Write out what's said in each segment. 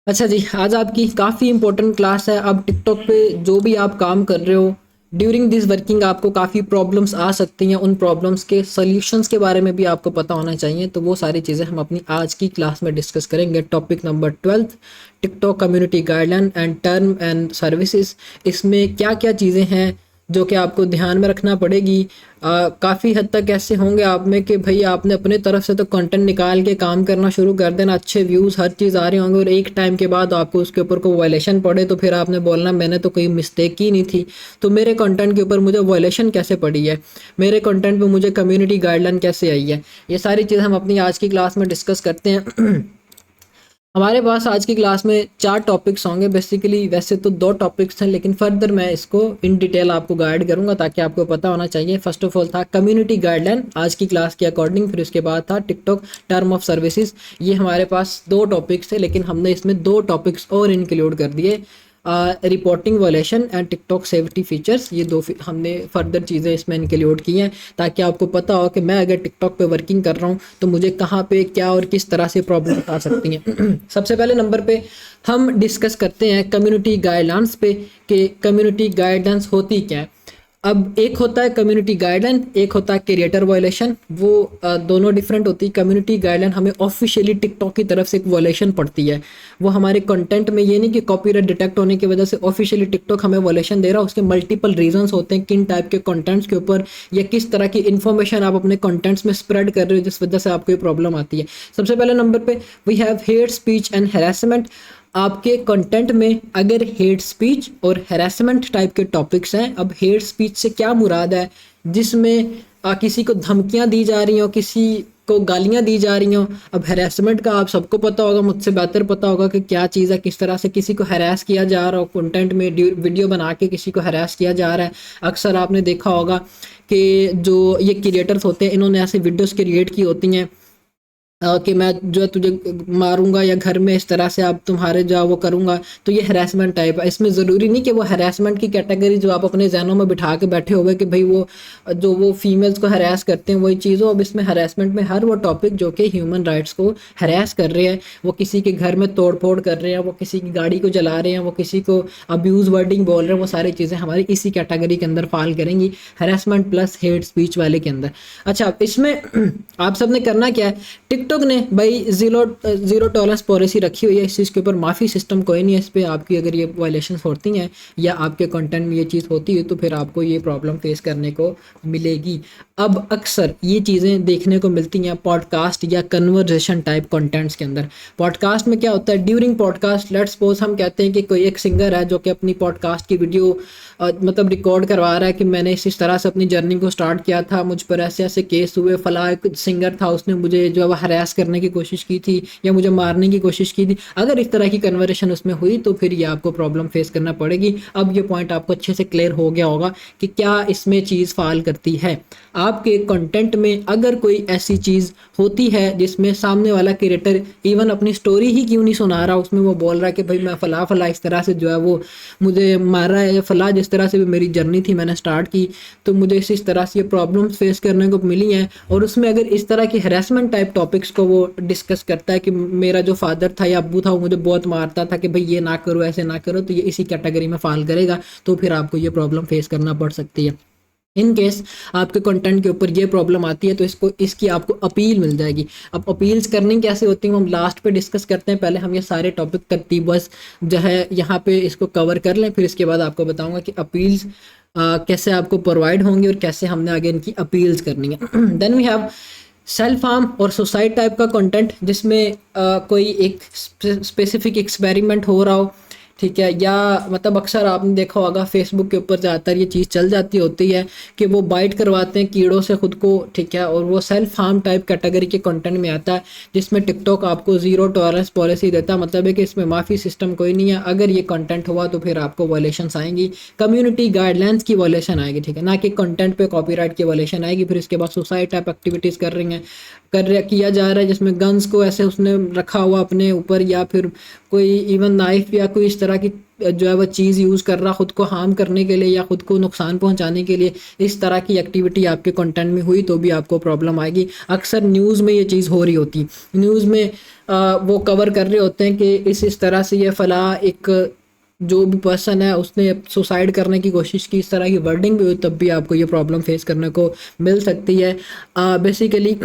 अच्छा जी, आज आपकी काफ़ी इंपॉर्टेंट क्लास है। अब टिकटॉक पे जो भी आप काम कर रहे हो, ड्यूरिंग दिस वर्किंग आपको काफ़ी प्रॉब्लम्स आ सकती हैं। उन प्रॉब्लम्स के सॉल्यूशंस के बारे में भी आपको पता होना चाहिए। तो वो सारी चीज़ें हम अपनी आज की क्लास में डिस्कस करेंगे। Topic number 12, TikTok community guideline and term and services. इसमें क्या क्या चीज़ें हैं जो कि आपको ध्यान में रखना पड़ेगी। काफ़ी हद तक ऐसे होंगे आप में कि भाई आपने अपने तरफ से तो कंटेंट निकाल के काम करना शुरू कर देना, अच्छे व्यूज़ हर चीज़ आ रहे होंगे, और एक टाइम के बाद आपको उसके ऊपर कोई वायलेशन पड़े तो फिर आपने बोलना मैंने तो कोई मिस्टेक की नहीं थी। तो मेरे कंटेंट के ऊपर मुझे वायलेशन कैसे पड़ी है, मेरे कंटेंट पे मुझे कम्युनिटी गाइडलाइन कैसे आई है, ये सारी चीज़ें हम अपनी आज की क्लास में डिस्कस करते हैं। हमारे पास आज की क्लास में 4 टॉपिक्स होंगे बेसिकली। वैसे तो 2 टॉपिक्स हैं, लेकिन फर्दर मैं इसको इन डिटेल आपको गाइड करूंगा ताकि आपको पता होना चाहिए। फर्स्ट ऑफ ऑल था कम्युनिटी गाइडलाइन आज की क्लास के अकॉर्डिंग, फिर उसके बाद था टिकटॉक टर्म ऑफ सर्विसेज। ये हमारे पास 2 टॉपिक्स थे, लेकिन हमने इसमें 2 टॉपिक्स और इंक्लूड कर दिए, reporting violation and TikTok safety features. ये दो हमने फर्दर चीज़ें इसमें इंक्लूड की हैं ताकि आपको पता हो कि मैं अगर टिकटॉक पे वर्किंग कर रहा हूँ तो मुझे कहाँ पे क्या और किस तरह से प्रॉब्लम आ सकती हैं। सबसे पहले नंबर पे हम डिस्कस करते हैं कम्युनिटी गाइडलाइंस पे कि कम्युनिटी गाइडलाइंस होती क्या है। अब एक होता है कम्युनिटी गाइडलाइन, एक होता है क्रिएटर वायलेशन। वो दोनों डिफरेंट होती है। कम्युनिटी गाइडलाइन हमें ऑफिशियली टिकटॉक की तरफ से एक वायलेशन पड़ती है। वो हमारे कंटेंट में, ये नहीं कि कॉपीराइट डिटेक्ट होने की वजह से ऑफिशियली टिकटॉक हमें वायलेशन दे रहा है। उसके मल्टीपल रीजंस होते हैं किन टाइप के कंटेंट्स के ऊपर या किस तरह की इन्फॉर्मेशन आप अपने कंटेंट्स में स्प्रेड कर रहे हो जिस वजह से आपको ये प्रॉब्लम आती है। सबसे पहले नंबर पे we have hate speech and harassment. आपके कंटेंट में अगर हेट स्पीच और हैरेसमेंट टाइप के टॉपिक्स हैं, अब हेट स्पीच से क्या मुराद है, जिसमें किसी को धमकियां दी जा रही हो, किसी को गालियां दी जा रही हो। अब हैरेसमेंट का आप सबको पता होगा, मुझसे बेहतर पता होगा कि क्या चीज़ है, किस तरह से किसी को हैरेस किया जा रहा हो, कंटेंट में वीडियो बना के किसी को हैरेस किया जा रहा है। अक्सर आपने देखा होगा कि जो ये क्रिएटर्स होते हैं इन्होंने ऐसी वीडियोस क्रिएट की होती हैं कि मैं जो है तुझे मारूंगा या घर में इस तरह से आप तुम्हारे जो है वो करूंगा। तो ये हरासमेंट टाइप है। इसमें ज़रूरी नहीं कि वो हरासमेंट की कैटेगरी जो आप अपने जहनों में बिठा के बैठे हुए कि भाई वो जो वो फीमेल्स को हरास करते हैं वही चीज़ हो। अब इसमें हरासमेंट में हर वो टॉपिक जो कि ह्यूमन राइट्स को हरास कर रहे हैं, वो किसी के घर में तोड़ फोड़ कर रहे हैं, वो किसी की गाड़ी को जला रहे हैं, वो किसी को अब्यूज़ वर्डिंग बोल रहे हैं, वो सारी चीज़ें हमारी इसी कैटेगरी के अंदर फॉल करेंगी, हरासमेंट प्लस हेट स्पीच वाले के अंदर। अच्छा, इसमें आप सबने करना क्या है, टिकटॉक ने भाई जीरो टॉलरेंस पॉलिसी रखी हुई है इस चीज़ के ऊपर। माफ़ी सिस्टम कोई नहीं है इस पर। आपकी अगर ये वायलेशन होती हैं या आपके कंटेंट में ये चीज़ होती है तो फिर आपको ये प्रॉब्लम फेस करने को मिलेगी। अब अक्सर ये चीज़ें देखने को मिलती हैं पॉडकास्ट या कन्वर्जेशन टाइप कंटेंट्स के अंदर। पॉडकास्ट में क्या होता है, ड्यूरिंग पॉडकास्ट लेट्स सपोज हम कहते हैं कि कोई एक सिंगर है जो कि अपनी पॉडकास्ट की वीडियो मतलब रिकॉर्ड करवा रहा है कि मैंने इस तरह से अपनी जर्नी को स्टार्ट किया था, मुझ पर ऐसे ऐसे केस हुए, फला एक सिंगर था उसने मुझे जो है हरास करने की कोशिश की थी या मुझे मारने की कोशिश की थी। अगर इस तरह की कन्वर्सेशन उसमें हुई तो फिर ये आपको प्रॉब्लम फेस करना पड़ेगी। अब ये पॉइंट आपको अच्छे से क्लियर हो गया होगा कि क्या इसमें चीज़ फाल करती है। आपके कंटेंट में अगर कोई ऐसी चीज़ होती है जिसमें सामने वाला क्रिएटर इवन अपनी स्टोरी ही क्यों नहीं सुना रहा, उसमें वो बोल रहा है कि भाई मैं फला फला इस तरह से जो है वो मुझे मार रहा है, या फला जिस तरह से भी मेरी जर्नी थी मैंने स्टार्ट की तो मुझे इस तरह से ये प्रॉब्लम्स फेस करने को मिली हैं, और उसमें अगर इस तरह की हरासमेंट टाइप टॉपिक्स को वो डिस्कस करता है कि मेरा जो फादर था या अब्बू था वो मुझे बहुत मारता था कि भाई ये ना करो ऐसे ना करो, तो ये इसी कैटेगरी में फॉल करेगा। तो फिर आपको ये प्रॉब्लम फेस करना पड़ सकती है। इन केस आपके कंटेंट के ऊपर ये प्रॉब्लम आती है तो इसकी आपको अपील मिल जाएगी। अब अपील्स करनी कैसे होती है हम लास्ट पे डिस्कस करते हैं। पहले हम ये सारे टॉपिक तरतीब बस जो है यहाँ पे इसको कवर कर लें, फिर इसके बाद आपको बताऊंगा कि अपील्स कैसे आपको प्रोवाइड होंगी और कैसे हमने आगे इनकी अपील्स करनी है। Then we have self harm और सुसाइड टाइप का कंटेंट जिसमें कोई एक स्पेसिफिक एक्सपेरिमेंट हो रहा हो, ठीक है, या मतलब अक्सर आपने देखा होगा फेसबुक के ऊपर ज़्यादातर ये चीज़ चल जाती होती है कि वो बाइट करवाते हैं कीड़ों से खुद को, ठीक है, और वो सेल्फ हार्म टाइप कैटेगरी के कंटेंट में आता है जिसमें टिकटॉक आपको ज़ीरो टॉलरेंस पॉलिसी देता है। मतलब है कि इसमें माफ़ी सिस्टम कोई नहीं है। अगर ये कंटेंट हुआ तो फिर आपको वायलेशंस आएंगी, कम्युनिटी गाइडलाइंस की वायलेशन आएगी, ठीक है, ना कि कंटेंट पे कॉपीराइट की वायलेशन आएगी। फिर इसके बाद सुसाइड टाइप एक्टिविटीज़ कर रही हैं, किया जा रहा है, जिसमें गन्स को ऐसे उसने रखा हुआ अपने ऊपर, या फिर कोई इवन नाइफ या कोई इस तरह की जो है वो चीज़ यूज़ कर रहा खुद को हार्म करने के लिए या खुद को नुकसान पहुंचाने के लिए, इस तरह की एक्टिविटी आपके कंटेंट में हुई तो भी आपको प्रॉब्लम आएगी। अक्सर न्यूज़ में ये चीज़ हो रही होती, न्यूज़ में वो कवर कर रहे होते हैं कि इस तरह से ये फला एक जो भी पर्सन है उसने सुसाइड करने की कोशिश की, इस तरह की वर्डिंग भी हुई, तब भी आपको ये प्रॉब्लम फेस करने को मिल सकती है। बेसिकली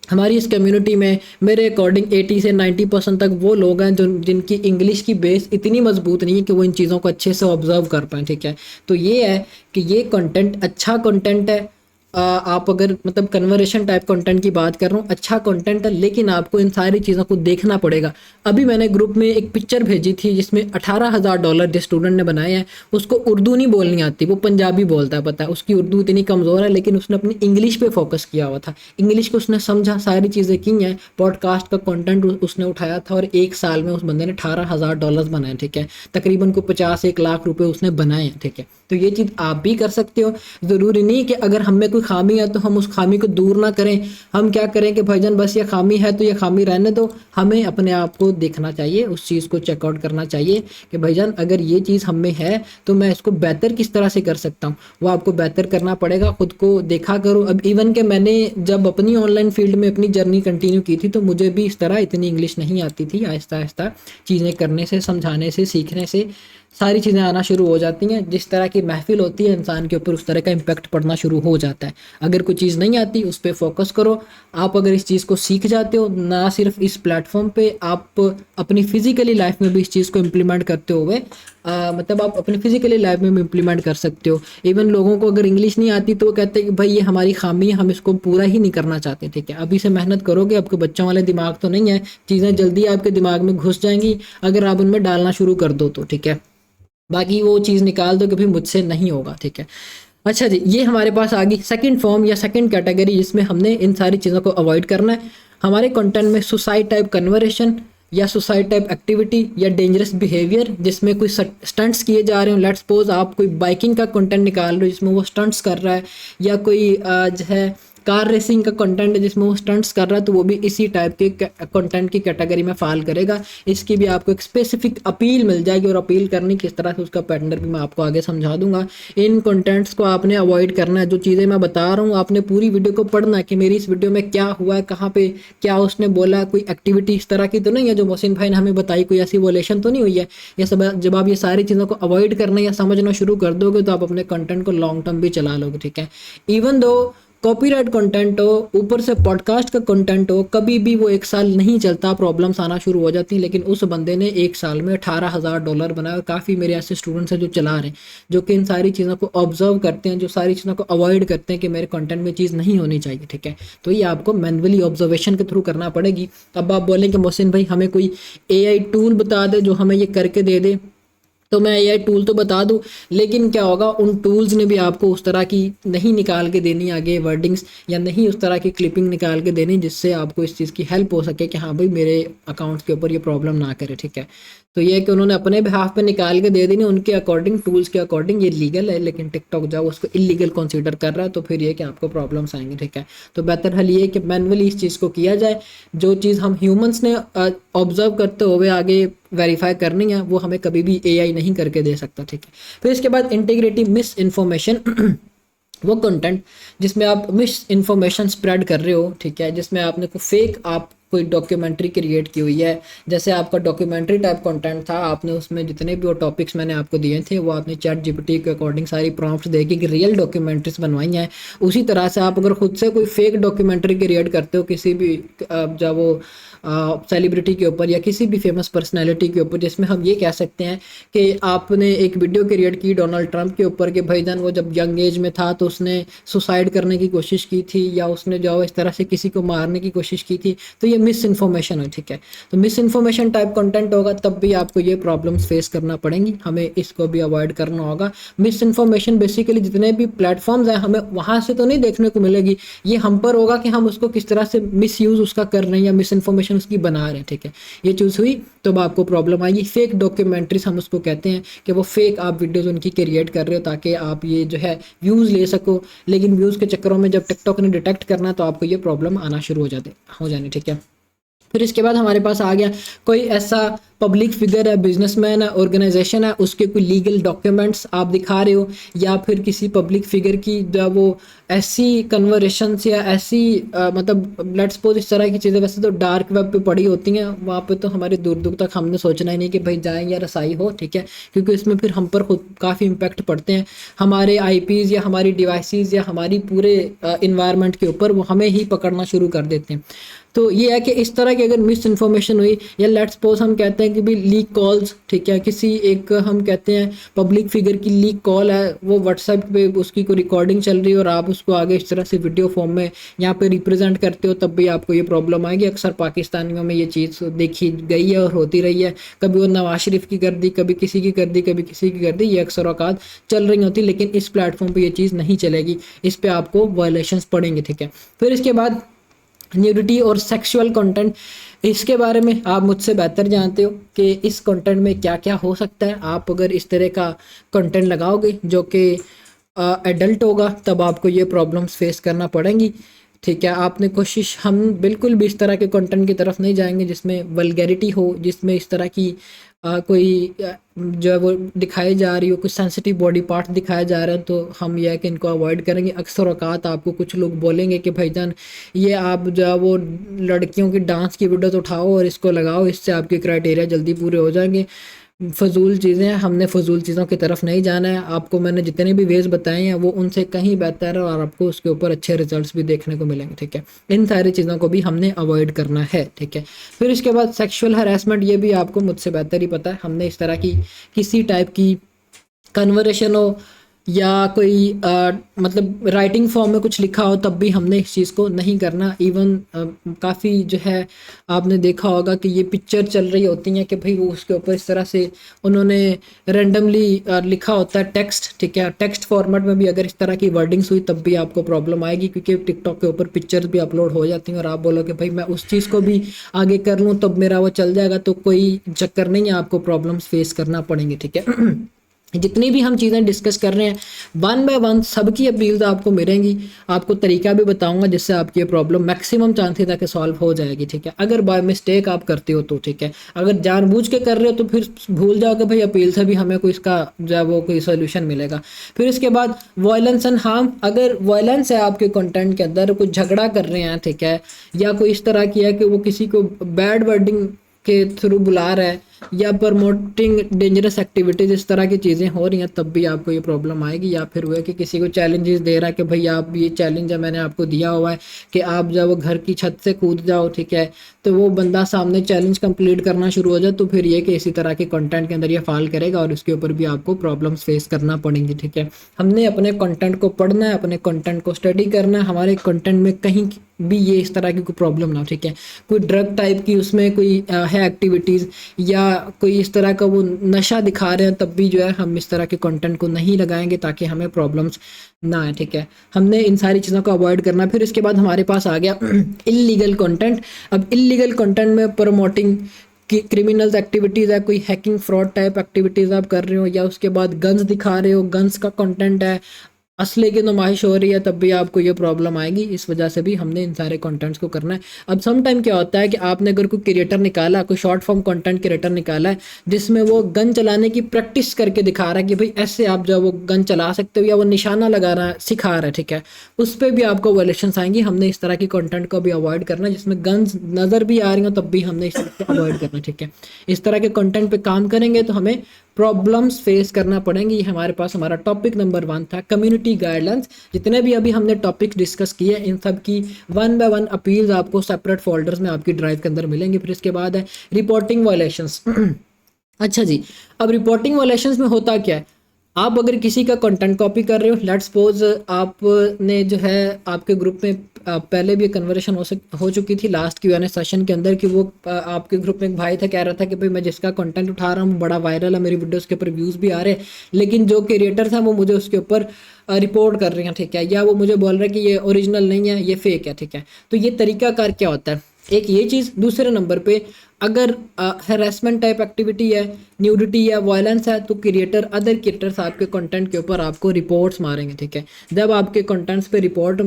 हमारी इस कम्युनिटी में मेरे अकॉर्डिंग 80 से 90% तक वो लोग हैं जो जिनकी इंग्लिश की बेस इतनी मजबूत नहीं है कि वो इन चीज़ों को अच्छे से ऑब्जर्व कर पाएँ, ठीक है। तो ये है कि ये कंटेंट अच्छा कंटेंट है। आप अगर मतलब कन्वर्सेशन टाइप कंटेंट की बात कर रहा हूँ, अच्छा कंटेंट है, लेकिन आपको इन सारी चीज़ों को देखना पड़ेगा। अभी मैंने ग्रुप में एक पिक्चर भेजी थी जिसमें $18,000 जिस स्टूडेंट ने बनाए हैं, उसको उर्दू नहीं बोलनी आती, वो पंजाबी बोलता है, पता है उसकी उर्दू इतनी कमज़ोर है, लेकिन उसने अपनी इंग्लिश पे फोकस किया हुआ था, इंग्लिश को उसने समझा, सारी चीज़ें की हैं, पॉडकास्ट का कंटेंट उसने उठाया था, और 1 साल में उस बंदे ने $18,000 बनाए, ठीक है। तकरीबन को 50-1 लाख रुपए उसने बनाए हैं, ठीक है। तो ये चीज़ आप भी कर सकते हो। ज़रूरी नहीं कि अगर हम में कोई खामी है तो हम उस खामी को दूर ना करें, हम क्या करें कि भाईजान बस ये खामी है तो ये खामी रहने दो। हमें अपने आप को देखना चाहिए, उस चीज़ को चेकआउट करना चाहिए कि भाईजान अगर ये चीज़ हम में है तो मैं इसको बेहतर किस तरह से कर सकता हूँ, वो आपको बेहतर करना पड़ेगा। खुद को देखा करो। अब इवन के मैंने जब अपनी ऑनलाइन फील्ड में अपनी जर्नी कंटिन्यू की थी तो मुझे भी इस तरह इतनी इंग्लिश नहीं आती थी। आहिस्ता आहिस्ता चीज़ें करने से, समझाने से, सीखने से सारी चीज़ें आना शुरू हो जाती हैं। जिस तरह की महफिल होती है इंसान के ऊपर उस तरह का इम्पैक्ट पड़ना शुरू हो जाता है। अगर कोई चीज़ नहीं आती उस पर फोकस करो। आप अगर इस चीज़ को सीख जाते हो, ना सिर्फ इस प्लेटफॉर्म पे, आप अपनी फिजिकली लाइफ में भी इस चीज़ को इम्प्लीमेंट करते हुए मतलब आप अपनी फिजिकली लाइफ में भी इम्प्लीमेंट कर सकते हो। इवन लोगों को अगर इंग्लिश नहीं आती तो वो कहते हैं कि भाई ये हमारी खामी है, हम इसको पूरा ही नहीं करना चाहते, ठीक है। अभी से मेहनत करोगे, आपके बच्चों वाले दिमाग तो नहीं है, चीज़ें जल्दी आपके दिमाग में घुस जाएंगी अगर आप उनमें डालना शुरू कर दो तो, ठीक है। बाकी वो चीज़ निकाल दो कि भाई मुझसे नहीं होगा, ठीक है। अच्छा जी, ये हमारे पास आ गई सेकंड फॉर्म या सेकंड कैटेगरी जिसमें हमने इन सारी चीज़ों को अवॉइड करना है। हमारे कंटेंट में सुसाइड टाइप कन्वर्सेशन या सुसाइड टाइप एक्टिविटी या डेंजरस बिहेवियर जिसमें कोई स्टंट्स किए जा रहे हो। लेट्स सपोज आप कोई बाइकिंग का कंटेंट निकाल रहे हो जिसमें वो स्टंट्स कर रहा है, या कोई जो है कार रेसिंग का कंटेंट है जिसमें वो स्टंट्स कर रहा है, तो वो भी इसी टाइप के कंटेंट की कैटेगरी में फॉल करेगा। इसकी भी आपको एक स्पेसिफिक अपील मिल जाएगी, और अपील करनी किस तरह से उसका पैटर्न भी मैं आपको आगे समझा दूंगा। इन कंटेंट्स को आपने अवॉइड करना है। जो चीज़ें मैं बता रहा हूँ आपने पूरी वीडियो को पढ़ना है कि मेरी इस वीडियो में क्या हुआ है, कहाँ पे क्या उसने बोला, कोई एक्टिविटी इस तरह की तो नहीं है जो मोहसिन भाई ने हमें बताई, कोई ऐसी वोलेशन तो नहीं हुई है। ये सब जब आप ये सारी चीज़ों को अवॉइड करना या समझना शुरू कर दोगे तो आप अपने कंटेंट को लॉन्ग टर्म भी चला लोगे, ठीक है। इवन दो कॉपीराइट कंटेंट हो, ऊपर से पॉडकास्ट का कंटेंट हो, कभी भी वो 1 साल नहीं चलता, प्रॉब्लम्स आना शुरू हो जाती हैं। लेकिन उस बंदे ने 1 साल में $18,000 बनाया। और काफ़ी मेरे ऐसे स्टूडेंट्स हैं जो चला रहे हैं, जो कि इन सारी चीज़ों को ऑब्जर्व करते हैं, जो सारी चीज़ों को अवॉइड करते हैं कि मेरे कंटेंट में चीज़ नहीं होनी चाहिए, ठीक है। तो ये आपको मैनुअली ऑब्जर्वेशन के थ्रू करना पड़ेगी। अब आप बोलें कि मोहसिन भाई हमें कोई AI टूल बता दे जो हमें ये करके दे दे, तो मैं AI टूल तो बता दूं, लेकिन क्या होगा, उन टूल्स ने भी आपको उस तरह की नहीं निकाल के देनी आगे वर्डिंग्स, या नहीं उस तरह की क्लिपिंग निकाल के देनी जिससे आपको इस चीज़ की हेल्प हो सके कि हाँ भाई मेरे अकाउंट्स के ऊपर ये प्रॉब्लम ना करे, ठीक है। तो ये है कि उन्होंने अपने बिहाफ पे निकाल के दे देनी, उनके अकॉर्डिंग, टूल्स के अकॉर्डिंग ये लीगल है, लेकिन टिकटॉक जब उसको इलीगल कंसीडर कर रहा है तो फिर ये कि आपको प्रॉब्लम्स आएंगे, ठीक है। तो बेहतर हल ये है कि मैनुअली इस चीज़ को किया जाए। जो चीज़ हम ह्यूमंस ने ऑब्जर्व करते हुए आगे वेरीफाई करनी है वो हमें कभी भी AI नहीं करके दे सकता, ठीक है। फिर इसके बाद इंटीग्रिटी मिस इन्फॉर्मेशन वो कंटेंट जिसमें आप मिस इन्फॉर्मेशन स्प्रेड कर रहे हो, ठीक है, जिसमें आपने को फेक आप कोई डॉक्यूमेंट्री क्रिएट की हुई है। जैसे आपका डॉक्यूमेंट्री टाइप कंटेंट था, आपने उसमें जितने भी वो टॉपिक्स मैंने आपको दिए थे वो आपने ChatGPT के अकॉर्डिंग सारी प्रॉम्प्ट्स देके कि रियल डॉक्यूमेंट्रीज बनवाई हैं। उसी तरह से आप अगर खुद से कोई फेक डॉक्यूमेंट्री क्रिएट करते हो किसी भी जब वो सेलिब्रिटी के ऊपर या किसी भी फेमस पर्सनैलिटी के ऊपर, जिसमें हम ये कह सकते हैं कि आपने एक वीडियो क्रिएट की डोनाल्ड ट्रंप के ऊपर कि भाईजान वो जब यंग एज में था तो उसने सुसाइड करने की कोशिश की थी, या उसने जो इस तरह से किसी को मारने की कोशिश की थी, तो ये मिस इन्फॉर्मेशन हो, ठीक है। तो मिस इन्फॉर्मेशन टाइप कंटेंट होगा तब भी आपको ये प्रॉब्लम्स फेस करना पड़ेंगी, हमें इसको भी अवॉइड करना होगा। मिस इन्फॉर्मेशन बेसिकली जितने भी प्लेटफॉर्म्स हैं हमें वहाँ से तो नहीं देखने को मिलेगी, ये हम पर होगा कि हम उसको किस तरह से मिस यूज़ उसका कर रहे हैं या मिस इन्फॉर्मेशन उसकी बना रहे हैं, ठीक है। ये चीज़ हुई तो आपको प्रॉब्लम आएगी। फेक डॉक्यूमेंट्रीज हम उसको कहते हैं कि वो फेक आप वीडियोज़ उनकी क्रिएट कर रहे हो ताकि आप ये जो है व्यूज़ ले सको, लेकिन व्यूज़ के चक्करों में जब टिकटॉक ने डिटेक्ट करना तो आपको ये प्रॉब्लम आना शुरू हो जानी, ठीक है। फिर इसके बाद हमारे पास आ गया कोई ऐसा पब्लिक फिगर है, बिजनेसमैन है, ऑर्गेनाइजेशन है, उसके कोई लीगल डॉक्यूमेंट्स आप दिखा रहे हो, या फिर किसी पब्लिक फिगर की जो वो ऐसी कन्वर्सेशंस या ऐसी मतलब लेट्स सपोज इस तरह की चीज़ें वैसे तो डार्क वेब पे पड़ी होती हैं, वहाँ पे तो हमारे दूर दूर तक हमने सोचना ही नहीं कि भाई जाएँ या रसाई हो, ठीक है, क्योंकि इसमें फिर हम पर खुद काफ़ी इम्पैक्ट पड़ते हैं, हमारे आईपीज़ या हमारी डिवाइसेस या हमारी पूरे इन्वायरमेंट के ऊपर वो हमें ही पकड़ना शुरू कर देते हैं। तो ये है कि इस तरह की अगर मिस इन्फॉर्मेशन हुई, या लेट्स सपोज हम कहते हैं कि भी लीक कॉल्स, ठीक है, किसी एक हम कहते हैं पब्लिक फिगर की लीक कॉल है, वो व्हाट्सएप पे उसकी कोई रिकॉर्डिंग चल रही है और आप उसको आगे इस तरह से वीडियो फॉर्म में यहाँ पे रिप्रेजेंट करते हो, तब भी आपको ये प्रॉब्लम आएगी। अक्सर पाकिस्तानियों में ये चीज़ देखी गई है और होती रही है, कभी वो नवाज शरीफ की कर दी, कभी किसी की कर दी, कभी किसी की कर दी, ये अक्सर औकात चल रही होती, लेकिन इस प्लेटफॉर्म पर ये चीज़ नहीं चलेगी, इस पर आपको वायलेशंस पड़ेंगे, ठीक है। फिर इसके बाद न्यूडिटी और सेक्सुअल कंटेंट, इसके बारे में आप मुझसे बेहतर जानते हो कि इस कंटेंट में क्या क्या हो सकता है। आप अगर इस तरह का कंटेंट लगाओगे जो कि एडल्ट होगा तब आपको ये प्रॉब्लम्स फेस करना पड़ेंगी, ठीक है। आपने कोशिश, हम बिल्कुल भी इस तरह के कंटेंट की तरफ नहीं जाएंगे जिसमें वल्गैरिटी हो, जिसमें इस तरह की कोई जो है वो दिखाई जा रही हो, कुछ सेंसिटिव बॉडी पार्ट दिखाया जा रहा है, तो हम यह है कि इनको अवॉइड करेंगे। अक्सर औकात आपको कुछ लोग बोलेंगे कि भाईजान ये आप जो है वो लड़कियों की डांस की वीडियो तो उठाओ और इसको लगाओ, इससे आपके क्राइटेरिया जल्दी पूरे हो जाएंगे। फजूल चीज़ें हैं, हमने फजूल चीज़ों की तरफ नहीं जाना है। आपको मैंने जितने भी वेज बताए हैं वो उनसे कहीं बेहतर है और आपको उसके ऊपर अच्छे रिजल्ट्स भी देखने को मिलेंगे, ठीक है। इन सारी चीज़ों को भी हमने अवॉइड करना है, ठीक है। फिर इसके बाद सेक्सुअल हरासमेंट, ये भी आपको मुझसे बेहतर ही पता है। हमने इस तरह की किसी टाइप की कन्वर्सेशन हो या कोई मतलब राइटिंग फॉर्म में कुछ लिखा हो तब भी हमने इस चीज़ को नहीं करना। इवन काफ़ी जो है आपने देखा होगा कि ये पिक्चर चल रही होती हैं कि भाई वो उसके ऊपर इस तरह से उन्होंने रैंडमली लिखा होता है टेक्स्ट, ठीक है। टेक्स्ट फॉर्मेट में भी अगर इस तरह की वर्डिंग्स हुई तब भी आपको प्रॉब्लम आएगी, क्योंकि टिकटॉक के ऊपर पिक्चर्स भी अपलोड हो जाती हैं और आप बोलोगे भाई मैं उस चीज़ को भी आगे कर लूँ तब मेरा वो चल जाएगा, तो कोई चक्कर नहीं है, आपको प्रॉब्लम्स फेस करना पड़ेंगे, ठीक है। जितनी भी हम चीज़ें डिस्कस कर रहे हैं वन बाय वन सबकी अपील्स आपको मिलेंगी, आपको तरीका भी बताऊंगा जिससे आपकी ये प्रॉब्लम मैक्सिमम चांसेस है कि सॉल्व हो जाएगी, ठीक है। अगर बाय मिस्टेक आप करते हो तो ठीक है, अगर जानबूझ के कर रहे हो तो फिर भूल जाओ कि भाई अपील से भी हमें कोई इसका जो है वो कोई सोल्यूशन मिलेगा। फिर इसके बाद वायलेंस एंड हार्म, अगर वायलेंस है आपके कंटेंट के अंदर, कुछ झगड़ा कर रहे हैं, ठीक है, या कोई इस तरह की है कि वो किसी को बैड वर्डिंग के थ्रू बुला रहा है या प्रमोटिंग डेंजरस एक्टिविटीज़, इस तरह की चीज़ें हो रही हैं तब भी आपको ये प्रॉब्लम आएगी। या फिर वो है कि किसी को चैलेंजेस दे रहा है कि भाई आप ये चैलेंज है मैंने आपको दिया हुआ है कि आप जब वो घर की छत से कूद जाओ, ठीक है, तो वो बंदा सामने चैलेंज कंप्लीट करना शुरू हो जाए तो फिर ये कि इसी तरह के कंटेंट के अंदर ये फाल करेगा और उसके ऊपर भी आपको प्रॉब्लम्स फेस करना पड़ेंगी, ठीक है। हमने अपने कंटेंट को पढ़ना है, अपने कंटेंट को स्टडी करना है, हमारे कंटेंट में कहीं भी ये इस तरह की कोई प्रॉब्लम ना हो, ठीक है। कोई ड्रग टाइप की उसमें कोई है एक्टिविटीज़ या कोई इस तरह का वो नशा दिखा रहे हैं तब भी जो है हम इस तरह के कंटेंट को नहीं लगाएंगे ताकि हमें प्रॉब्लम्स ना आए, ठीक है। हमने इन सारी चीज़ों को अवॉइड करना। फिर इसके बाद हमारे पास आ गया इल्लीगल कंटेंट। अब इल्लीगल कंटेंट में प्रमोटिंग कि क्रिमिनल्स एक्टिविटीज़ है, कोई हैकिंग फ्रॉड टाइप एक्टिविटीज़ आप कर रहे हो, या उसके बाद गन्स दिखा रहे हो, गन्स का कंटेंट है, असले की नुमाइश हो रही है, तब भी आपको ये प्रॉब्लम आएगी। इस वजह से भी हमने इन सारे कंटेंट्स को करना है। अब सम टाइम क्या होता है कि आपने अगर कोई क्रिएटर निकाला, कोई शॉर्ट फॉर्म कंटेंट क्रिएटर निकाला है जिसमें वो गन चलाने की प्रैक्टिस करके दिखा रहा है कि भाई ऐसे आप जो वो गन चला सकते हो, या वो निशाना लगा रहा है, सिखा रहा है, ठीक है, उस पर भी आपको वायलेशंस आएंगी। हमने इस तरह की कंटेंट को भी अवॉइड करना है जिसमें गन्स नज़र भी आ रही हो तब भी हमने इस तरह को अवॉइड करना, ठीक है। इस तरह के कंटेंट पे काम करेंगे तो हमें प्रॉब्लम्स फेस करना पड़ेंगे। ये हमारे पास हमारा टॉपिक नंबर 1 था, कम्युनिटी गाइडलाइंस। जितने भी अभी हमने टॉपिक्स डिस्कस किए इन सब की 1 बाय 1 अपील्स आपको सेपरेट फोल्डर्स में आपकी ड्राइव के अंदर मिलेंगे। फिर इसके बाद है रिपोर्टिंग वायलेशंस। अच्छा जी, अब रिपोर्टिंग वायलेशंस में होता क्या है, आप अगर किसी का कंटेंट कॉपी कर रहे हो, लेट्स सपोज आपने जो है आपके ग्रुप में पहले भी कन्वर्सेशन हो चुकी थी लास्ट Q&A सेशन के अंदर कि वो आपके ग्रुप में एक भाई था, कह रहा था कि भाई मैं जिसका कंटेंट उठा रहा हूँ बड़ा वायरल है, मेरी वीडियोस के ऊपर व्यूज़ भी आ रहे हैं, लेकिन जो क्रिएटर था वो मुझे उसके ऊपर रिपोर्ट कर रहे हैं, ठीक है, या वो मुझे बोल रहे हैं कि ये ओरिजिनल नहीं है, ये फेक है, ठीक है। तो ये तरीकाकार क्या होता है, एक ये चीज़। दूसरे नंबर पे अगर हरासमेंट टाइप एक्टिविटी है, न्यूडिटी या वायलेंस है, तो क्रिएटर अदर क्रिएटर्स आपके कंटेंट के ऊपर आपको रिपोर्ट्स मारेंगे, ठीक है। जब आपके कंटेंट्स पे रिपोर्ट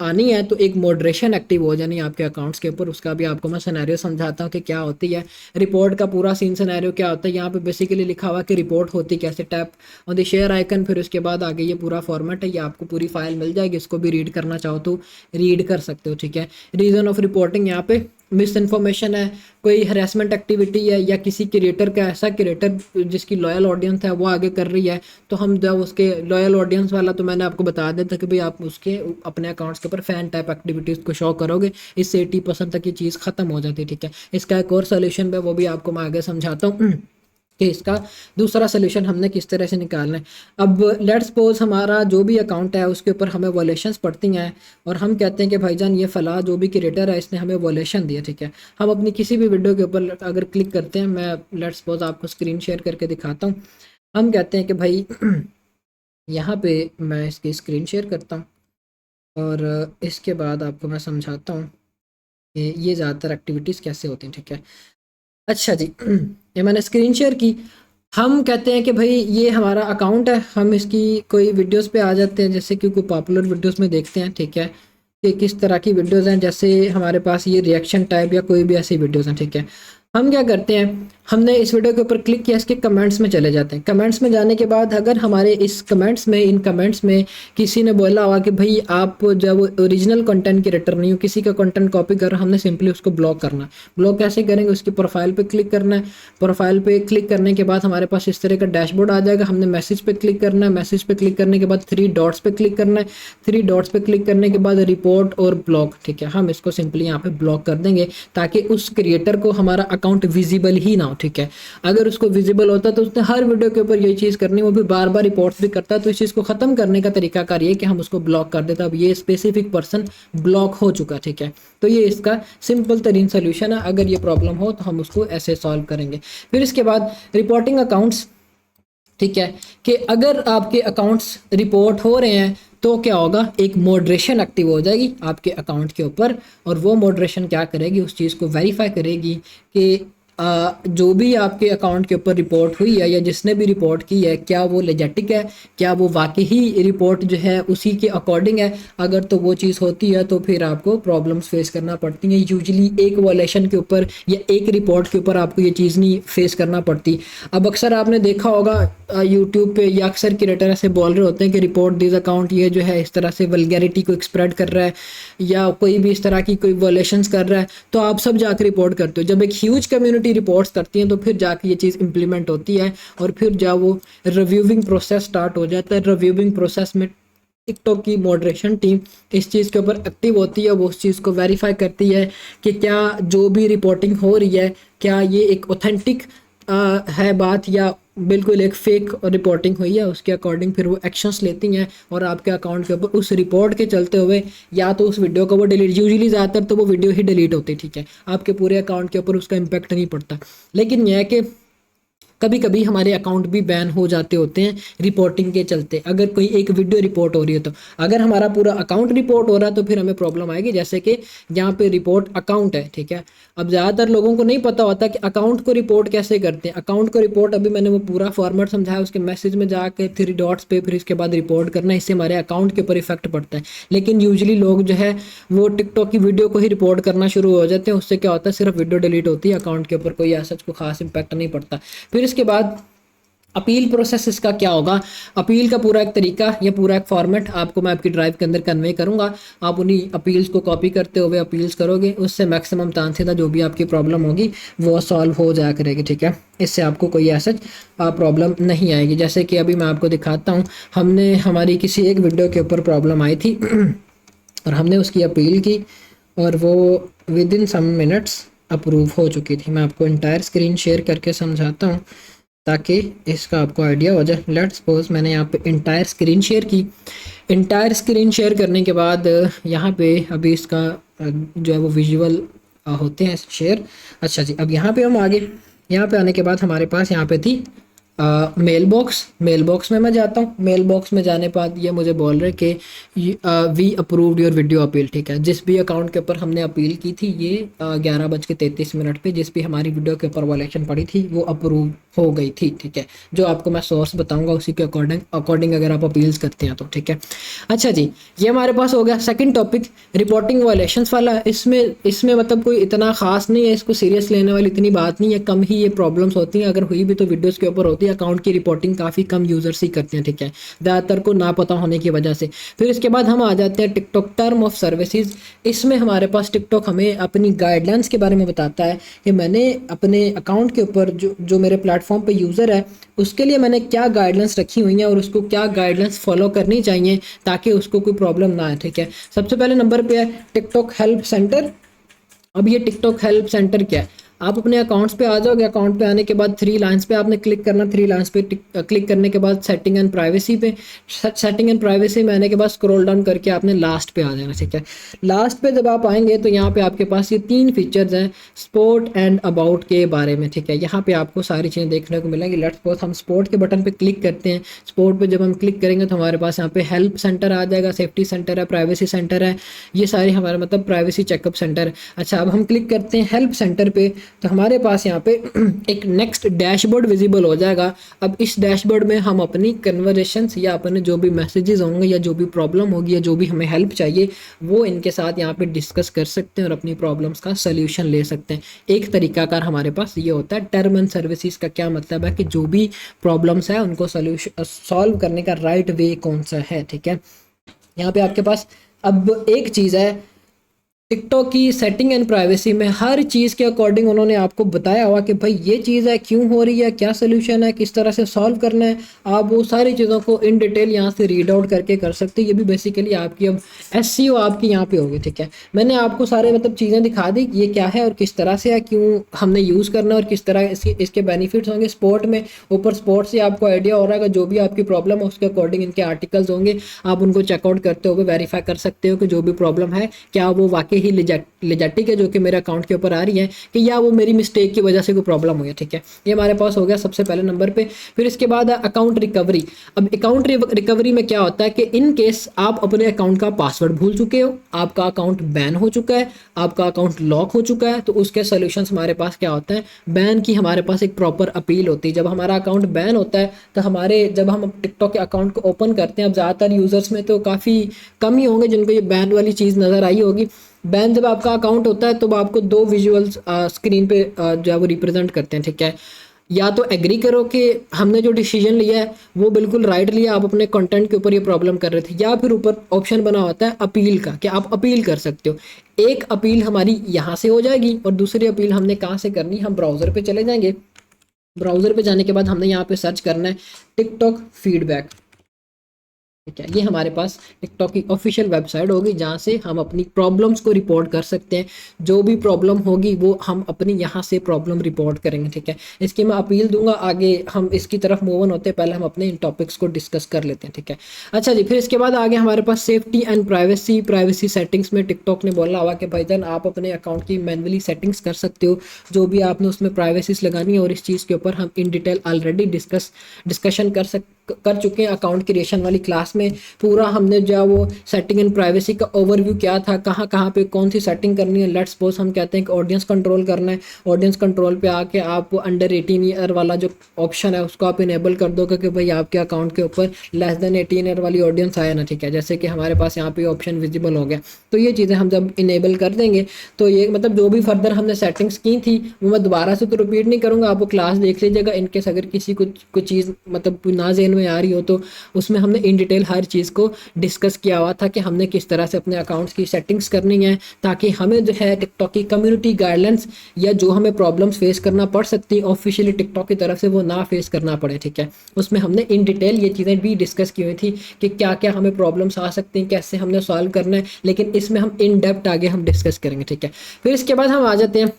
आनी है तो एक मॉडरेशन एक्टिव हो जानी है आपके अकाउंट्स के ऊपर। उसका भी आपको मैं सिनेरियो समझाता हूँ कि क्या होती है रिपोर्ट का पूरा सीन। सिनेरियो क्या होता है, यहाँ पे बेसिकली लिखा हुआ कि रिपोर्ट होती कैसे, tap on the share icon, फिर उसके बाद आगे ये पूरा फॉर्मेट है, ये आपको पूरी फाइल मिल जाएगी, इसको भी रीड करना चाहो तो रीड कर सकते हो, ठीक है। रीज़न ऑफ रिपोर्टिंग यहाँ पे मिस इन्फॉर्मेशन है, कोई हरासमेंट एक्टिविटी है, या किसी क्रिएटर का ऐसा क्रिएटर जिसकी लॉयल ऑडियंस है वो आगे कर रही है, तो हम जब उसके लॉयल ऑडियंस वाला तो मैंने आपको बता दिया था कि भाई आप उसके अपने अकाउंट्स के ऊपर फैन टाइप एक्टिविटीज़ को शो करोगे, इससे 80% तक ये चीज़ ख़त्म हो जाती है, ठीक है। इसका एक और सोल्यूशन है, वो भी आपको मैं आगे समझाता हूँ कि इसका दूसरा सोल्यूशन हमने किस तरह से निकालना है। अब लेट्स सपोज हमारा जो भी अकाउंट है उसके ऊपर हमें वॉलेशंस पड़ती हैं, और हम कहते हैं कि भाईजान ये फ़ला जो भी क्रिएटर है इसने हमें वॉलेशन दिया, ठीक है। हम अपनी किसी भी वीडियो के ऊपर अगर क्लिक करते हैं, मैं लेट्स सपोज आपको स्क्रीन शेयर करके दिखाता हूँ। हम कहते हैं कि भाई यहाँ पे मैं इसकी स्क्रीन शेयर करता हूँ, और इसके बाद आपको मैं समझाता हूँ कि ये ज़्यादातर एक्टिविटीज़ कैसे होती हैं, ठीक है। अच्छा जी, ये मैंने स्क्रीन शेयर की। हम कहते हैं कि भाई ये हमारा अकाउंट है, हम इसकी कोई वीडियोस पे आ जाते हैं, जैसे कि कोई पॉपुलर वीडियोस में देखते हैं, ठीक है, कि किस तरह की वीडियोस हैं। जैसे हमारे पास ये रिएक्शन टाइप या कोई भी ऐसी वीडियोस हैं, ठीक है। हम क्या करते हैं, हमने इस वीडियो के ऊपर क्लिक किया, इसके कमेंट्स में चले जाते हैं। कमेंट्स में जाने के बाद अगर हमारे इस कमेंट्स में इन कमेंट्स में किसी ने बोला हुआ कि भाई आप जब ओरिजिनल कंटेंट क्रिएटर नहीं हो, किसी का कंटेंट कॉपी कर रहे हो, हमने सिंपली उसको ब्लॉक करना है। ब्लॉक कैसे करेंगे, उसकी प्रोफाइल पे क्लिक करना है। प्रोफाइल पे क्लिक करने के बाद हमारे पास इस तरह का डैशबोर्ड आ जाएगा। हमने मैसेज पे क्लिक करना है। मैसेज पे क्लिक करने के बाद 3 डॉट्स पे क्लिक करना है। 3 डॉट्स पे क्लिक करने के बाद रिपोर्ट और ब्लॉक, ठीक है। हम इसको सिंपली यहाँ पे ब्लॉक कर देंगे ताकि उस क्रिएटर को हमारा अकाउंट विजिबल ही ना हो, ठीक है। अगर उसको विजिबल होता तो उसने हर वीडियो के ऊपर यही चीज़ करनी, वो भी बार बार रिपोर्ट्स भी करता। तो इस चीज़ को ख़त्म करने का तरीका कार ये कि हम उसको ब्लॉक कर देता। अब ये स्पेसिफिक पर्सन ब्लॉक हो चुका, ठीक है। तो ये इसका सिंपल तरीन सोल्यूशन है। अगर ये प्रॉब्लम हो तो हम उसको ऐसे सॉल्व करेंगे। फिर इसके बाद रिपोर्टिंग अकाउंट्स, ठीक है, कि अगर आपके अकाउंट्स रिपोर्ट हो रहे हैं तो क्या होगा, एक मॉडरेशन एक्टिव हो जाएगी आपके अकाउंट के ऊपर, और वो मॉडरेशन क्या करेगी, उस चीज़ को वेरीफाई करेगी कि जो भी आपके अकाउंट के ऊपर रिपोर्ट हुई है या जिसने भी रिपोर्ट की है, क्या वो लेजिटिक है, क्या वो वाकई ही रिपोर्ट जो है उसी के अकॉर्डिंग है। अगर तो वो चीज़ होती है तो फिर आपको प्रॉब्लम्स फेस करना पड़ती हैं। यूजुअली एक वॉलेशन के ऊपर या एक रिपोर्ट के ऊपर आपको ये चीज़ नहीं फेस करना पड़ती। अब अक्सर आपने देखा होगा यूट्यूब पे या अक्सर क्रिएटर ऐसे बोल रहे होते हैं कि रिपोर्ट दिस अकाउंट, ये जो है इस तरह से वल्गैरिटी को एक्सप्रेड कर रहा है या कोई भी इस तरह की कोई वॉलेशंस कर रहा है, तो आप सब जाकर रिपोर्ट करते हो। जब एक ह्यूज कम्युनिटी रिपोर्ट्स करती हैं तो फिर जाके ये चीज़ इंप्लीमेंट होती है, और फिर जब वो रिव्यूइंग प्रोसेस स्टार्ट हो जाता है, रिव्यूइंग प्रोसेस में टिकटॉक की मॉडरेशन टीम इस चीज़ के ऊपर एक्टिव होती है। वो उस चीज़ को वेरीफाई करती है कि क्या जो भी रिपोर्टिंग हो रही है, क्या ये एक ऑथेंटिक है बात या बिल्कुल एक फेक रिपोर्टिंग हुई है। उसके अकॉर्डिंग फिर वो एक्शंस लेती हैं और आपके अकाउंट के ऊपर उस रिपोर्ट के चलते हुए या तो उस वीडियो को वो डिलीट, यूजुअली ज़्यादातर तो वो वीडियो ही डिलीट होती है, ठीक है। आपके पूरे अकाउंट के ऊपर उसका इम्पैक्ट नहीं पड़ता। लेकिन यह है कि कभी कभी हमारे अकाउंट भी बैन हो जाते होते हैं रिपोर्टिंग के चलते। अगर कोई एक वीडियो रिपोर्ट हो रही है तो अगर हमारा पूरा अकाउंट रिपोर्ट हो रहा है तो फिर हमें प्रॉब्लम आएगी। जैसे कि यहाँ पे रिपोर्ट अकाउंट है, ठीक है। अब ज़्यादातर लोगों को नहीं पता होता कि अकाउंट को रिपोर्ट कैसे करते हैं। अकाउंट को रिपोर्ट अभी मैंने वो पूरा फॉर्मेट समझाया, उसके मैसेज में जाके 3 डॉट्स पे फिर इसके बाद रिपोर्ट करना, इससे हमारे अकाउंट के ऊपर इफेक्ट पड़ता है। लेकिन यूजुअली लोग जो है वो टिकटॉक की वीडियो को ही रिपोर्ट करना शुरू हो जाते हैं। उससे क्या होता है, सिर्फ वीडियो डिलीट होती है, अकाउंट के ऊपर कोई ऐसा कोई खास इंपैक्ट नहीं पड़ता। फिर इसके बाद अपील प्रोसेस इसका क्या होगा, अपील का पूरा एक तरीका या पूरा एक फॉर्मेट आपको मैं आपकी ड्राइव के अंदर कन्वे करूंगा। आप उन्हीं अपील्स को कॉपी करते हुए अपील्स करोगे, उससे मैक्सिमम चांसेस है जो भी आपकी प्रॉब्लम होगी वो सॉल्व हो जाया करेगी, ठीक है। इससे आपको कोई ऐसा प्रॉब्लम नहीं आएगी। जैसे कि अभी मैं आपको दिखाता हूँ, हमने हमारी किसी एक वीडियो के ऊपर प्रॉब्लम आई थी और हमने उसकी अपील की और वो within some minutes approve हो चुकी थी। मैं आपको इंटायर स्क्रीन शेयर करके समझाता हूँ ताकि इसका आपको आइडिया हो जाए। लेट्स सपोज मैंने यहाँ पे इंटायर स्क्रीन शेयर की। इंटायर स्क्रीन शेयर करने के बाद यहाँ पे अभी इसका जो है वो विजुअल होते हैं शेयर। अच्छा जी, अब यहाँ पे हम आगे, यहाँ पे आने के बाद हमारे पास यहाँ पे थी मेल बॉक्स। मेल बॉक्स में मैं जाता हूँ। मेल बॉक्स में जाने के बाद ये मुझे बोल रहे कि we approved your video appeal. ठीक है, जिस भी अकाउंट के ऊपर हमने अपील की थी ये 11:33 पे जिस भी हमारी वीडियो के ऊपर वायलेशन पड़ी थी वो अप्रूव हो गई थी। ठीक है, जो आपको मैं सोर्स बताऊंगा उसी के अकॉर्डिंग अगर आप अपील्स करते हैं तो। ठीक है, अच्छा जी, ये हमारे पास हो गया सेकंड टॉपिक, रिपोर्टिंग वायलेशंस वाला। इसमें इसमें मतलब कोई इतना खास नहीं है, इसको सीरियस लेने वाली इतनी बात नहीं है, कम ही ये प्रॉब्लम्स होती हैं। अगर हुई भी तो वीडियोस के ऊपर होती है। अकाउंट की रिपोर्टिंग काफ़ी कम यूजर्स ही करते हैं। ठीक है, ज़्यादातर को ना पता होने की वजह से। फिर इसके बाद हम आ जाते हैं टिकटॉक टर्म ऑफ सर्विसेज। इसमें हमारे पास टिकटॉक हमें अपनी गाइडलाइंस के बारे में बताता है कि मैंने अपने अकाउंट के ऊपर जो मेरे प्लेटफॉर्म पे यूज़र है उसके लिए मैंने क्या गाइडलाइंस रखी हुई हैं और उसको क्या गाइडलाइंस फॉलो करनी चाहिए ताकि उसको कोई प्रॉब्लम ना आए। ठीक है, सबसे पहले नंबर पे है टिकटॉक हेल्प सेंटर। अब ये टिकटॉक हेल्प सेंटर क्या है, आप अपने अकाउंट्स पे आ जाओगे। अकाउंट पे आने के बाद थ्री लाइंस पे आपने क्लिक करना। थ्री लाइंस पे क्लिक करने के बाद सेटिंग एंड प्राइवेसी पे, सेटिंग एंड प्राइवेसी में आने के बाद स्क्रॉल डाउन करके आपने लास्ट पे आ जाना। ठीक है, लास्ट पे जब आप आएंगे तो यहाँ पे आपके पास ये तीन फीचर्स हैं स्पोर्ट एंड अबाउट के बारे में। ठीक है, यहाँ पे आपको सारी चीज़ें देखने को मिलेंगी। लेट्स सपोज हम स्पोर्ट के बटन पे क्लिक करते हैं। स्पोर्ट पे जब हम क्लिक करेंगे तो हमारे पास यहाँ पे हेल्प सेंटर आ जाएगा, सेफ्टी सेंटर है, प्राइवेसी सेंटर है, ये सारे हमारे मतलब प्राइवेसी चेकअप सेंटर। अच्छा, अब हम क्लिक करते हैं हेल्प सेंटर पे तो हमारे पास यहाँ पे एक नेक्स्ट डैशबोर्ड विजिबल हो जाएगा। अब इस डैशबोर्ड में हम अपनी कन्वर्सेशंस या अपने जो भी मैसेजेस होंगे या जो भी प्रॉब्लम होगी या जो भी हमें हेल्प चाहिए वो इनके साथ यहाँ पे डिस्कस कर सकते हैं और अपनी प्रॉब्लम्स का सोल्यूशन ले सकते हैं। एक तरीकाकार हमारे पास ये होता है। टर्म एंड सर्विसेज का क्या मतलब है कि जो भी प्रॉब्लम्स है उनको सोल्यूशन सॉल्व करने का राइट वे कौन सा है। ठीक है, यहाँ पे आपके पास अब एक चीज़ है, टिकटॉक की सेटिंग एंड प्राइवेसी में हर चीज़ के अकॉर्डिंग उन्होंने आपको बताया हुआ कि भाई ये चीज़ है, क्यों हो रही है, क्या सोल्यूशन है, किस तरह से सॉल्व करना है। आप वो सारी चीज़ों को इन डिटेल यहाँ से रीड आउट करके कर सकते हैं। ये भी बेसिकली आपकी अब एसईओ आपकी यहाँ पे होगी। ठीक है, मैंने आपको सारे मतलब चीज़ें दिखा दी ये क्या है और किस तरह से है, क्यों हमने यूज़ करना है और किस तरह इसके बेनिफिट्स होंगे। स्पोर्ट में ऊपर स्पोर्ट से आपको आइडिया हो रहा है कि जो भी आपकी प्रॉब्लम है उसके अकॉर्डिंग इनके आर्टिकल्स होंगे। आप उनको चेकआउट करते हुए वेरीफाई कर सकते हो कि जो भी प्रॉब्लम है क्या वो वाकई ही लेजेटिक है जो कि मेरे अकाउंट के ऊपर आ रही है कि या वो मेरी मिस्टेक की वजह से कोई प्रॉब्लम हुई है। ठीक है, ये हमारे पास हो गया सबसे पहले नंबर पे। फिर इसके बाद है अकाउंट रिकवरी। अब अकाउंट रिकवरी में क्या होता है कि इन केस आप अपने अकाउंट का पासवर्ड भूल चुके हो, आपका अकाउंट बैन हो चुका है, आपका अकाउंट लॉक हो चुका है, तो उसके सोल्यूशंस हमारे पास क्या होते हैं। बैन की हमारे पास एक प्रॉपर अपील होती है। जब हमारा अकाउंट बैन होता है तो हमारे जब हम टिकटॉक के अकाउंट को ओपन करते हैं, अब ज़्यादातर यूज़र्स में तो काफ़ी कम ही होंगे जिनको ये बैन वाली चीज़ नज़र आई होगी। बैन जब आपका अकाउंट होता है तो आपको दो विजुअल्स स्क्रीन पे जो है वो रिप्रेजेंट करते हैं। ठीक है, या तो एग्री करो कि हमने जो डिसीजन लिया है वो बिल्कुल राइट लिया, आप अपने कंटेंट के ऊपर ये प्रॉब्लम कर रहे थे, या फिर ऊपर ऑप्शन बना होता है अपील का कि आप अपील कर सकते हो। एक अपील हमारी यहाँ से हो जाएगी और दूसरी अपील हमने कहाँ से करनी, हम ब्राउज़र पे चले जाएंगे। ब्राउज़र पे जाने के बाद हमने यहाँ पे सर्च करना है टिकटॉक फीडबैक। ठीक है, ये हमारे पास टिकटॉक की ऑफिशियल वेबसाइट होगी जहाँ से हम अपनी प्रॉब्लम्स को रिपोर्ट कर सकते हैं। जो भी प्रॉब्लम होगी वो हम अपनी यहाँ से प्रॉब्लम रिपोर्ट करेंगे। ठीक है, इसकी मैं अपील दूंगा, आगे हम इसकी तरफ मूव ऑन होते हैं, पहले हम अपने इन टॉपिक्स को डिस्कस कर लेते हैं। ठीक है, अच्छा जी, फिर इसके बाद आगे हमारे पास सेफ्टी एंड प्राइवेसी सेटिंग्स में टिकटॉक ने बोला हुआ कि भाईजान आप अपने अकाउंट की मैनुअली सेटिंग्स कर सकते हो, जो भी आपने उसमें प्राइवेसीज लगानी है। और इस चीज़ के ऊपर हम इन डिटेल ऑलरेडी डिस्कशन कर चुके हैं अकाउंट क्रिएशन वाली क्लास में। पूरा हमने जो है वो सेटिंग एंड प्राइवेसी का ओवरव्यू क्या था, कहाँ कहाँ पे कौन सी सेटिंग करनी है। लेट्स सपोज हम कहते हैं कि ऑडियंस कंट्रोल करना है, ऑडियंस कंट्रोल पे आके आप अंडर 18 ईयर वाला जो ऑप्शन है उसको आप इनेबल कर दोगे कि भाई आपके अकाउंट के ऊपर लेस देन 18 ईयर वाली ऑडियंस आए ना। ठीक है, जैसे कि हमारे पास यहाँ पे ऑप्शन विजिबल हो गया। तो ये चीज़ें हम जब इनेबल कर देंगे तो ये मतलब जो भी फर्दर हमने सेटिंग्स की थी वो मैं दोबारा से तो रिपीट नहीं करूँगा, आप वो क्लास देख लीजिएगा। इनकेस अगर किसी को कोई चीज़ मतलब ना ज़हन में आ रही हो तो उसमें हमने इन डिटेल हर चीज़ को डिस्कस किया हुआ था कि हमने किस तरह से अपने अकाउंट्स की सेटिंग्स करनी है ताकि हमें जो है टिकटॉक की कम्युनिटी गाइडलाइंस या जो हमें प्रॉब्लम्स फेस करना पड़ सकती है ऑफिशियली टिकटॉक की तरफ से वो ना फेस करना पड़े। ठीक है, उसमें हमने इन डिटेल ये चीज़ें भी डिस्कस की हुई थी कि क्या क्या हमें प्रॉब्लम्स आ सकती हैं, कैसे हमने सॉल्व करना है, लेकिन इसमें हम इन डेप्थ आगे हम डिस्कस करेंगे। ठीक है, फिर इसके बाद हम आ जाते हैं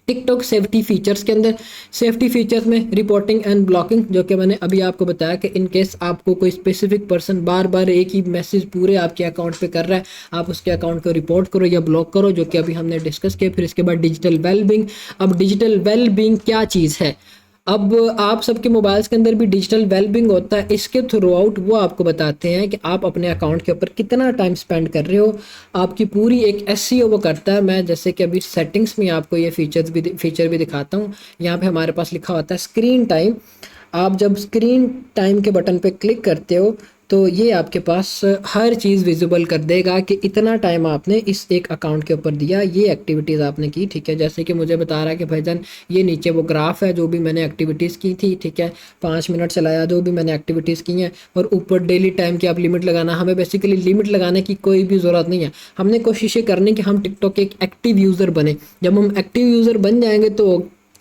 टिकटॉक सेफ्टी फीचर्स के अंदर, सेफ्टी फीचर्स में रिपोर्टिंग एंड ब्लॉकिंग, जो कि मैंने अभी आपको बताया कि इन केस आपको कोई स्पेसिफिक पर्सन बार बार एक ही मैसेज पूरे आपके अकाउंट पे कर रहा है, आप उसके अकाउंट को रिपोर्ट करो या ब्लॉक करो, जो कि अभी हमने डिस्कस किया। फिर इसके बाद डिजिटल वेलबींग। अब डिजिटल वेलबींग क्या चीज़ है, अब आप सबके मोबाइल्स के अंदर भी डिजिटल वेलबींग होता है। इसके थ्रू आउट वो आपको बताते हैं कि आप अपने अकाउंट के ऊपर कितना टाइम स्पेंड कर रहे हो, आपकी पूरी एक एसईओ वो करता है। मैं जैसे कि अभी सेटिंग्स में आपको ये फीचर भी दिखाता हूँ। यहाँ पे हमारे पास लिखा होता है स्क्रीन टाइम। आप जब स्क्रीन टाइम के बटन पे क्लिक करते हो तो ये आपके पास हर चीज़ विजिबल कर देगा कि इतना टाइम आपने इस एक अकाउंट के ऊपर दिया, ये एक्टिविटीज़ आपने की, ठीक है। जैसे कि मुझे बता रहा है कि भाईजान ये नीचे वो ग्राफ है जो भी मैंने एक्टिविटीज़ की थी, ठीक है, 5 मिनट चलाया जो भी मैंने एक्टिविटीज़ की हैं, और ऊपर डेली टाइम की आप लिमिट लगाना। हमें बेसिकली लिमिट लगाने की कोई भी ज़रूरत नहीं है, हमने कोशिश ये करनी कि हम टिकटॉक के एक एक्टिव यूज़र बने। जब हम एक्टिव यूज़र बन जाएंगे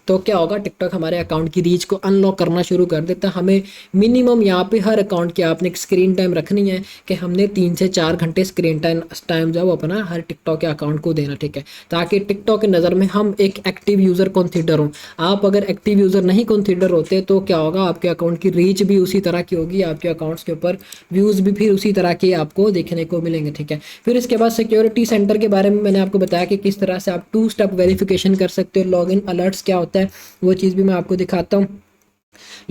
तो क्या होगा, टिकटॉक हमारे अकाउंट की रीच को अनलॉक करना शुरू कर देता है। हमें मिनिमम यहाँ पे हर अकाउंट की आपने एक स्क्रीन टाइम रखनी है कि हमने 3 से 4 घंटे स्क्रीन टाइम जो अपना हर टिकटॉक के अकाउंट को देना, ठीक है, ताकि टिकटॉक की नज़र में हम एक एक्टिव यूज़र कंसीडर हों। आप अगर एक्टिव यूज़र नहीं कंसीडर होते तो क्या होगा, आपके अकाउंट की रीच भी उसी तरह की होगी, आपके अकाउंट्स के ऊपर व्यूज़ भी फिर उसी तरह के आपको देखने को मिलेंगे, ठीक है। फिर इसके बाद सिक्योरिटी सेंटर के बारे में मैंने आपको बताया कि किस तरह से आप 2 स्टेप वेरिफिकेशन कर सकते हो। लॉगिन अलर्ट्स क्या होता है वो चीज़ भी मैं आपको दिखाता हूँ।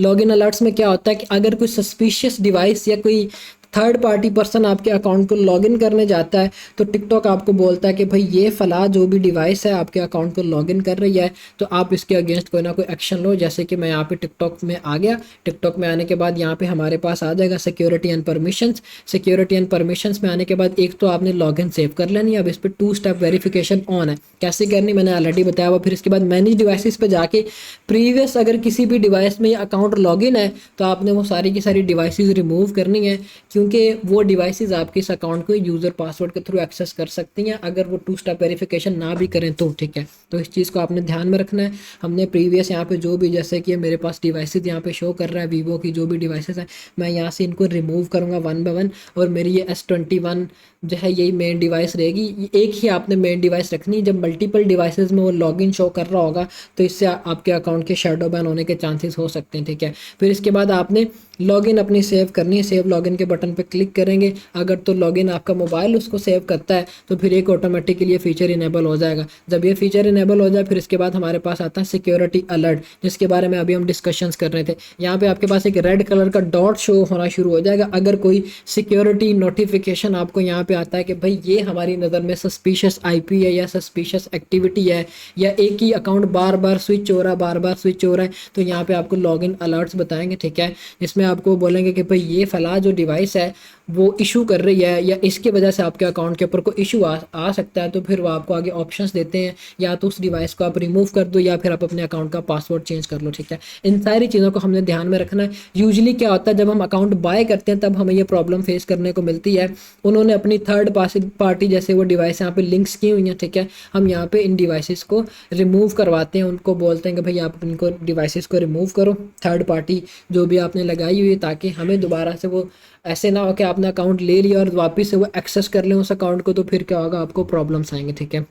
लॉगिन अलर्ट्स में क्या होता है कि अगर कोई सस्पिशियस डिवाइस या कोई थर्ड पार्टी पर्सन आपके अकाउंट को लॉगिन करने जाता है तो टिकटॉक आपको बोलता है कि भाई ये फला जो भी डिवाइस है आपके अकाउंट को लॉगिन कर रही है, तो आप इसके अगेंस्ट कोई ना कोई एक्शन लो। जैसे कि मैं यहाँ पे टिकटॉक में आ गया, टिकटॉक में आने के बाद यहाँ पे हमारे पास आ जाएगा security and permissions. Security and permissions में आने के बाद एक तो आपने लॉगिन सेव कर लेनी है। अब इस पर 2 स्टेप वेरिफिकेशन ऑन है, कैसे करनी मैंने ऑलरेडी बताया हुआ। फिर इसके बाद मैनेज डिवाइसेस पे जाके प्रीवियस अगर किसी भी डिवाइस में अकाउंट लॉगिन है तो आपने वो सारी की सारी डिवाइसेस रिमूव करनी है, क्योंकि वो डिवाइसेस आपके इस अकाउंट को यूज़र पासवर्ड के थ्रू एक्सेस कर सकती हैं अगर वो 2 स्टेप वेरिफिकेशन ना भी करें तो, ठीक है। तो इस चीज़ को आपने ध्यान में रखना है। हमने प्रीवियस यहाँ पे जो भी, जैसे कि मेरे पास डिवाइसेस यहाँ पे शो कर रहा है वीवो की जो भी डिवाइसेस हैं, मैं यहाँ से इनको रिमूव करूँगा 1 बाय 1, और मेरी ये S21 जो है यही मेन डिवाइस रहेगी। एक ही आपने मेन डिवाइस रखनी है। जब मल्टीपल डिवाइसेस में वो लॉगिन शो कर रहा होगा तो इससे आपके अकाउंट के शैडो बैन होने के चांसेस हो सकते हैं, ठीक है। फिर इसके बाद आपने लॉगिन अपनी सेव करनी है, सेव लॉगिन के बटन पे क्लिक करेंगे। अगर तो लॉगिन आपका मोबाइल उसको सेव करता है तो फिर एक ऑटोमेटिकली ये फीचर इनेबल हो जाएगा। जब ये फीचर इनेबल हो जाए फिर इसके बाद हमारे पास आता है सिक्योरिटी अलर्ट, जिसके बारे में अभी हम डिस्कशंस कर रहे थे। यहाँ पे आपके पास एक रेड कलर का डॉट शो होना शुरू हो जाएगा अगर कोई सिक्योरिटी नोटिफिकेशन आपको यहाँ पे आता है कि भाई ये हमारी नज़र में सस्पिशियस आईपी है या सस्पिशियस एक्टिविटी है, या एक ही अकाउंट बार बार स्विच हो रहा है, तो यहाँ पे आपको लॉगिन अलर्ट्स बताएंगे, ठीक है। इसमें आपको बोलेंगे कि भाई ये फला जो डिवाइस है वो इशू कर रही है या इसके वजह से आपके अकाउंट के ऊपर कोई इशू आ सकता है, तो फिर वो आपको आगे ऑप्शंस देते हैं, या तो उस डिवाइस को आप रिमूव कर दो या फिर आप अपने अकाउंट का पासवर्ड चेंज कर लो, ठीक है। इन सारी चीज़ों को हमने ध्यान में रखना है। यूजुअली क्या होता है, जब हम अकाउंट बाय करते हैं तब हमें ये प्रॉब्लम फेस करने को मिलती है। उन्होंने अपनी थर्ड पार्टी जैसे वो डिवाइस यहाँ पे लिंक्स की हुई हैं, ठीक है। हम यहाँ पे इन डिवाइसेस को रिमूव करवाते हैं, उनको बोलते हैं कि भाई आप इनको डिवाइसेस को रिमूव करो, थर्ड पार्टी जो भी आपने लगाई हुई है, ताकि हमें दोबारा से वो ऐसे ना हो कि आपने अकाउंट ले लिया और वापस से वो एक्सेस कर लें उस अकाउंट को, तो फिर क्या होगा, आपको प्रॉब्लम्स आएंगे, ठीक है।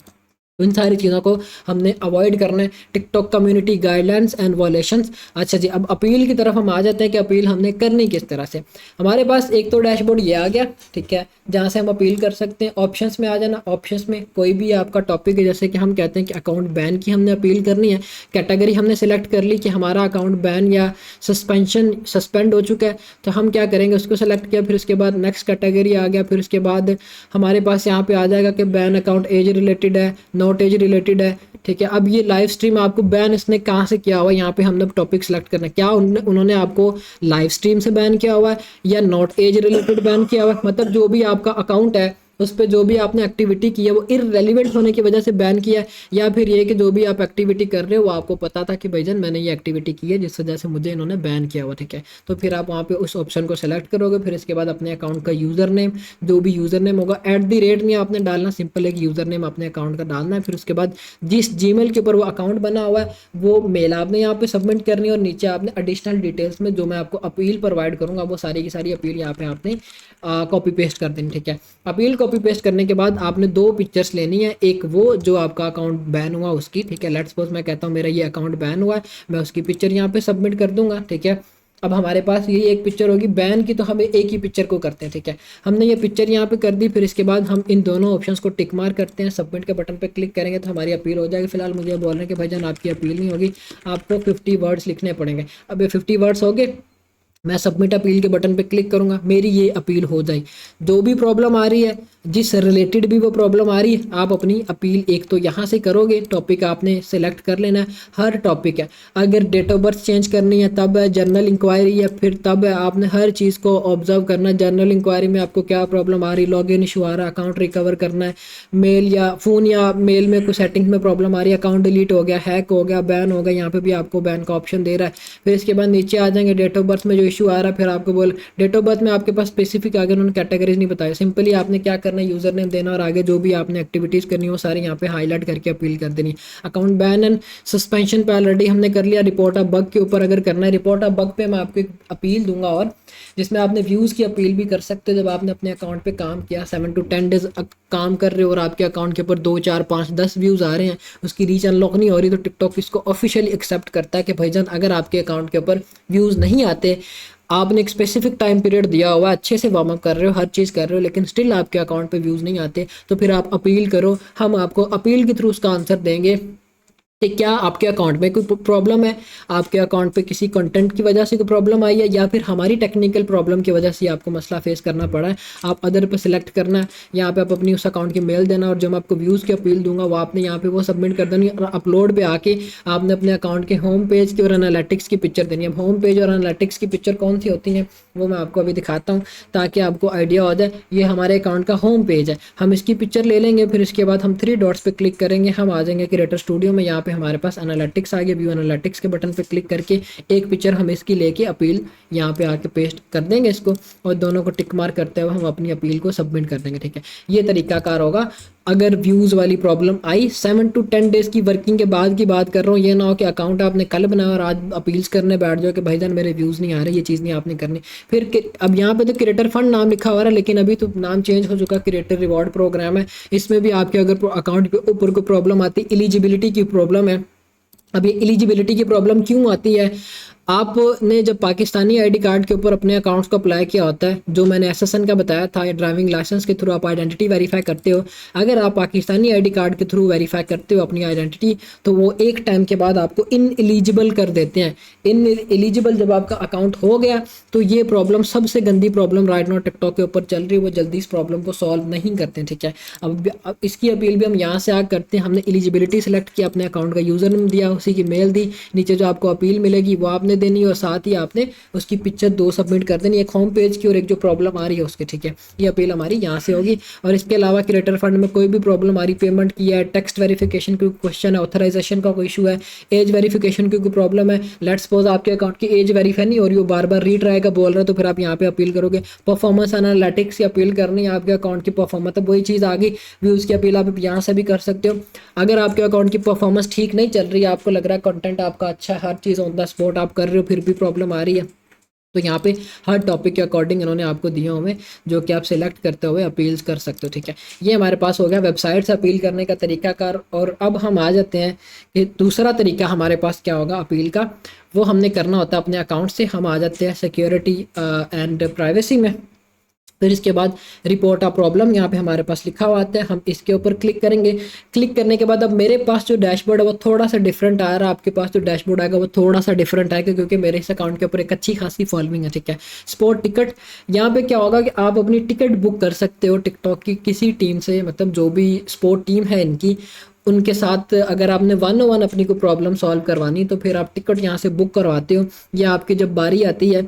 इन सारी चीज़ों को हमने अवॉइड करना है। TikTok community guidelines and violations. अच्छा जी, अब अपील की तरफ हम आ जाते हैं कि अपील हमने करनी किस तरह से। हमारे पास एक तो डैशबोर्ड ये आ गया, ठीक है, जहाँ से हम अपील कर सकते हैं। ऑप्शंस में आ जाना, ऑप्शंस में कोई भी आपका टॉपिक है, जैसे कि हम कहते हैं कि अकाउंट बैन की हमने अपील करनी है। कैटेगरी हमने सेलेक्ट कर ली कि हमारा अकाउंट बैन या सस्पेंड हो चुका है, तो हम क्या करेंगे, उसको सेलेक्ट किया, फिर उसके बाद नेक्स्ट कैटेगरी आ गया। फिर उसके बाद हमारे पास यहाँ पे आ जाएगा कि बैन अकाउंट एज रिलेटेड है, नॉट एज रिलेटेड है, ठीक है। अब ये लाइव स्ट्रीम आपको बैन इसने कहाँ से किया हुआ है, यहाँ पे हमने टॉपिक सेलेक्ट करना है। क्या उन्होंने आपको लाइव स्ट्रीम से बैन किया हुआ है या नॉट एज रिलेटेड बैन किया हुआ है, मतलब जो भी आपका अकाउंट है उस पर जो भी आपने एक्टिविटी की है वो इररेलेवेंट होने की वजह से बैन किया है, या फिर ये कि जो भी आप एक्टिविटी कर रहे हो वो आपको पता था कि भाईजान मैंने ये एक्टिविटी की है जिस वजह से मुझे इन्होंने बैन किया हुआ, ठीक है। तो फिर आप वहाँ पे उस ऑप्शन को सेलेक्ट करोगे। फिर इसके बाद अपने अकाउंट का यूज़र नेम, जो भी यूज़र नेम होगा, @ नहीं आपने डालना, सिंपल एक यूज़र नेम अपने अकाउंट का डालना है। फिर उसके बाद जिस जीमेल के ऊपर वो अकाउंट बना हुआ है वो मेल आपने यहाँ पे सबमिट करनी है, और नीचे आपने एडिशनल डिटेल्स में जो मैं आपको अपील प्रोवाइड करूँगा वो सारी की सारी अपील यहाँ पे आपने कॉपी पेस्ट कर देनी, ठीक है। अपील को कॉपी पेस्ट करने के बाद आपने दो पिक्चर्स लेनी है, एक वो जो आपका अकाउंट बैन हुआ उसकी, ठीक है। लेट्स सपोज मैं कहता हूँ मेरा ये अकाउंट बैन हुआ है, मैं उसकी पिक्चर यहाँ पे सबमिट कर दूंगा, ठीक है। अब हमारे पास ये एक पिक्चर होगी बैन की, तो हमें एक ही पिक्चर को करते हैं, ठीक है। हमने ये पिक्चर यहाँ पे कर दी, फिर इसके बाद हम इन दोनों ऑप्शंस को टिक मार्क करते हैं, सबमिट के बटन पे क्लिक करेंगे तो हमारी अपील हो जाएगी। फिलहाल मुझे बोल रहे हैं कि भाईजान आपकी अपील नहीं होगी, आपको 50 वर्ड्स लिखने पड़ेंगे। अब ये 50 वर्ड्स हो गए, मैं सबमिट अपील के बटन पे क्लिक करूंगा, मेरी ये अपील हो जाएगी। जो भी प्रॉब्लम आ रही है, जिस रिलेटेड भी वो प्रॉब्लम आ रही है, आप अपनी अपील एक तो यहाँ से करोगे, टॉपिक आपने सेलेक्ट कर लेना है, हर टॉपिक है। अगर डेट ऑफ बर्थ चेंज करनी है तब है, जर्नल इंक्वायरी है फिर तब है, आपने हर चीज़ को ऑब्जर्व करना है। जर्नल इंक्वायरी में आपको क्या प्रॉब्लम आ रही, लॉगिन इशू आ रहा है, अकाउंट रिकवर करना है, मेल या फ़ोन या मेल में कोई सेटिंग में प्रॉब्लम आ रही है, अकाउंट डिलीट हो गया, हैक हो गया, बैन हो गया, यहाँ पे भी आपको बैन का ऑप्शन दे रहा है। फिर इसके बाद नीचे आ जाएंगे, डेट ऑफ बर्थ में जो इशू आ रहा है, फिर आपको बोल डेट ऑफ बर्थ में आपके पास स्पेसिफिक आगे उन्होंने कैटेगरीज नहीं बताया, सिंपली आपने क्या करना है, यूजर नेम देना और आगे जो भी आपने एक्टिविटीज़ करनी है वो सारी यहाँ पे हाईलाइट करके अपील कर देनी। अकाउंट बैन एंड सस्पेंशन पे ऑलरेडी हमने कर लिया, रिपोर्ट ऑफ बग के ऊपर अगर करना है, रिपोर्ट ऑफ बग पे मैं आपको एक अपील दूंगा और जिसमें आपने व्यूज़ की अपील भी कर सकते हो। जब आपने अपने अकाउंट पे काम किया, 7 to 10 डेज काम कर रहे हो और आपके अकाउंट के ऊपर 2, 4, 5, 10 व्यूज़ आ रहे हैं, उसकी रीच अनलॉक नहीं हो रही, तो टिकटॉक इसको ऑफिशियली एक्सेप्ट करता है कि भाईजान अगर आपके अकाउंट के ऊपर व्यूज़ नहीं आते, आपने एक स्पेसिफिक टाइम पीरियड दिया हुआ, अच्छे से वार्म अप कर रहे हो, हर चीज़ कर रहे हो, लेकिन स्टिल आपके अकाउंट पे व्यूज़ नहीं आते, तो फिर आप अपील करो, हम आपको अपील के थ्रू उसका आंसर देंगे कि क्या आपके अकाउंट में कोई प्रॉब्लम है, आपके अकाउंट पे किसी कंटेंट की वजह से कोई प्रॉब्लम आई है, या फिर हमारी टेक्निकल प्रॉब्लम की वजह से आपको मसला फेस करना पड़ा है। आप अदर पे सिलेक्ट करना है, यहाँ पे आप अपनी उस अकाउंट की मेल देना और जो मैं आपको व्यूज़ की अपील दूंगा वो आपने यहाँ पे वो सबमिट कर देनी और अपलोड पे आके आपने अपने अकाउंट के होम पेज की और एनालिटिक्स की पिक्चर देनी है। अब होम पेज और एनालिटिक्स की पिक्चर कौन सी होती हैं वो मैं आपको अभी दिखाता हूँ ताकि आपको आइडिया हो जाए। ये हमारे अकाउंट का होम पेज है, हम इसकी पिक्चर ले लेंगे, फिर इसके बाद हम 3 डॉट्स पे क्लिक करेंगे, हम आ जाएंगे क्रिएटर स्टूडियो में। यहाँ पे हमारे पास एनालिटिक्स आ गया, व्यू एनालिटिक्स के बटन पे क्लिक करके एक पिक्चर हम इसकी लेके अपील यहाँ पे आके पेस्ट कर देंगे इसको, और दोनों को टिक मार्क करते हुए हम अपनी अपील को सबमिट कर देंगे, ठीक है। ये तरीकाकार होगा अगर व्यूज़ वाली प्रॉब्लम आई। 7 to 10 डेज़ की वर्किंग के बाद की बात कर रहा हूँ, ये ना हो कि अकाउंट आपने कल बनाया और आज अपील्स करने बैठ जाओ कि भाईजान मेरे व्यूज़ नहीं आ रहे, ये चीज़ नहीं आपने करनी। फिर अब यहाँ पे तो क्रिएटर फंड नाम लिखा हुआ है, लेकिन अभी तो नाम चेंज हो चुका, क्रिएटर रिवॉर्ड प्रोग्राम है। इसमें भी आपके अगर अकाउंट के ऊपर कोई प्रॉब्लम आती, एलिजिबिलिटी की प्रॉब्लम है। अब ये एलिजिबिलिटी की प्रॉब्लम क्यों आती है, आपने जब पाकिस्तानी आईडी कार्ड के ऊपर अपने अकाउंट्स को अप्लाई किया होता है, जो मैंने एसएसएन का बताया था, या ड्राइविंग लाइसेंस के थ्रू आप आइडेंटिटी वेरीफाई करते हो, अगर आप पाकिस्तानी आईडी कार्ड के थ्रू वेरीफाई करते हो अपनी आइडेंटिटी, तो वो एक टाइम के बाद आपको इन एलिजिबल कर देते हैं। इन एलिजिबल जब आपका अकाउंट हो गया तो ये प्रॉब्लम सबसे गंदी प्रॉब्लम राइट नाउ टिकटॉक के ऊपर चल रही है, वो जल्दी इस प्रॉब्लम को सॉल्व नहीं करते, ठीक है। अब इसकी अपील भी हम यहाँ से आगे करते हैं। हमने एलिजिबिलिटी सेलेक्ट किया, अपने अकाउंट का यूज़र नेम दिया, उसी की मेल दी, नीचे जो आपको अपील मिलेगी वो आपने देनी और साथ ही आपने उसकी पिक्चर 2 सबमिट कर देनी, एक होम पेज की और एक जो प्रॉब्लम आ रही है उसके, ठीक है। ये अपील हमारी यहाँ से होगी। और इसके अलावा क्रिएटर फंड में कोई भी प्रॉब्लम आ रही, पेमेंट की है, टेक्स्ट वेरिफिकेशन की क्वेश्चन है, ऑथराइजेशन का कोई इशू है, एज वेरिफिकेशन की कोई प्रॉब्लम है, लेट्स सपोज आपके अकाउंट की एज वेरीफाई नहीं हो रही, वो बार बार रीट्राई का बोल रहा है, तो फिर आप यहाँ पे अपील करोगे। परफॉर्मेंस एनालिटिक्स की अपील करनी है, आपके अकाउंट की परफॉर्मेंस, तो वही चीज़ आ गई, व्यूज़ की अपील आप यहाँ से भी कर सकते हो। अगर आपके अकाउंट की परफॉर्मेंस ठीक नहीं चल रही है, आपको लग रहा है कंटेंट आपका अच्छा है, हर चीज़ ऑन द स्पॉट आप कर रहे हो, फिर भी प्रॉब्लम आ रही है, तो यहाँ पे हर टॉपिक के अकॉर्डिंग इन्होंने आपको दिए हुए जो कि आप सिलेक्ट करते हुए अपील्स कर सकते हो, ठीक है। ये हमारे पास हो गया वेबसाइट से अपील करने का तरीकाकार। और अब हम आ जाते हैं कि दूसरा तरीका हमारे पास क्या होगा अपील का, वो हमने करना होता है अपने अकाउंट से। हम आ जाते हैं सिक्योरिटी एंड प्राइवेसी में, फिर इसके बाद रिपोर्ट ऑफ प्रॉब्लम यहाँ पे हमारे पास लिखा हुआ आता है, हम इसके ऊपर क्लिक करेंगे। क्लिक करने के बाद अब मेरे पास जो डैशबोर्ड है वो थोड़ा सा डिफरेंट आ रहा है, आपके पास जो डैशबोर्ड आएगा वो थोड़ा सा डिफरेंट आएगा, क्योंकि मेरे इस अकाउंट के ऊपर एक अच्छी खासी फॉलोइंग है, ठीक है। स्पोर्ट टिकट, यहाँ पे क्या होगा कि आप अपनी टिकट बुक कर सकते हो टिकटॉक की किसी टीम से, मतलब जो भी स्पोर्ट टीम है इनकी, उनके साथ अगर आपने 1-on-1 अपनी को प्रॉब्लम सॉल्व करवानी तो फिर आप टिकट यहाँ से बुक करवाते हो, या आपकी जब बारी आती है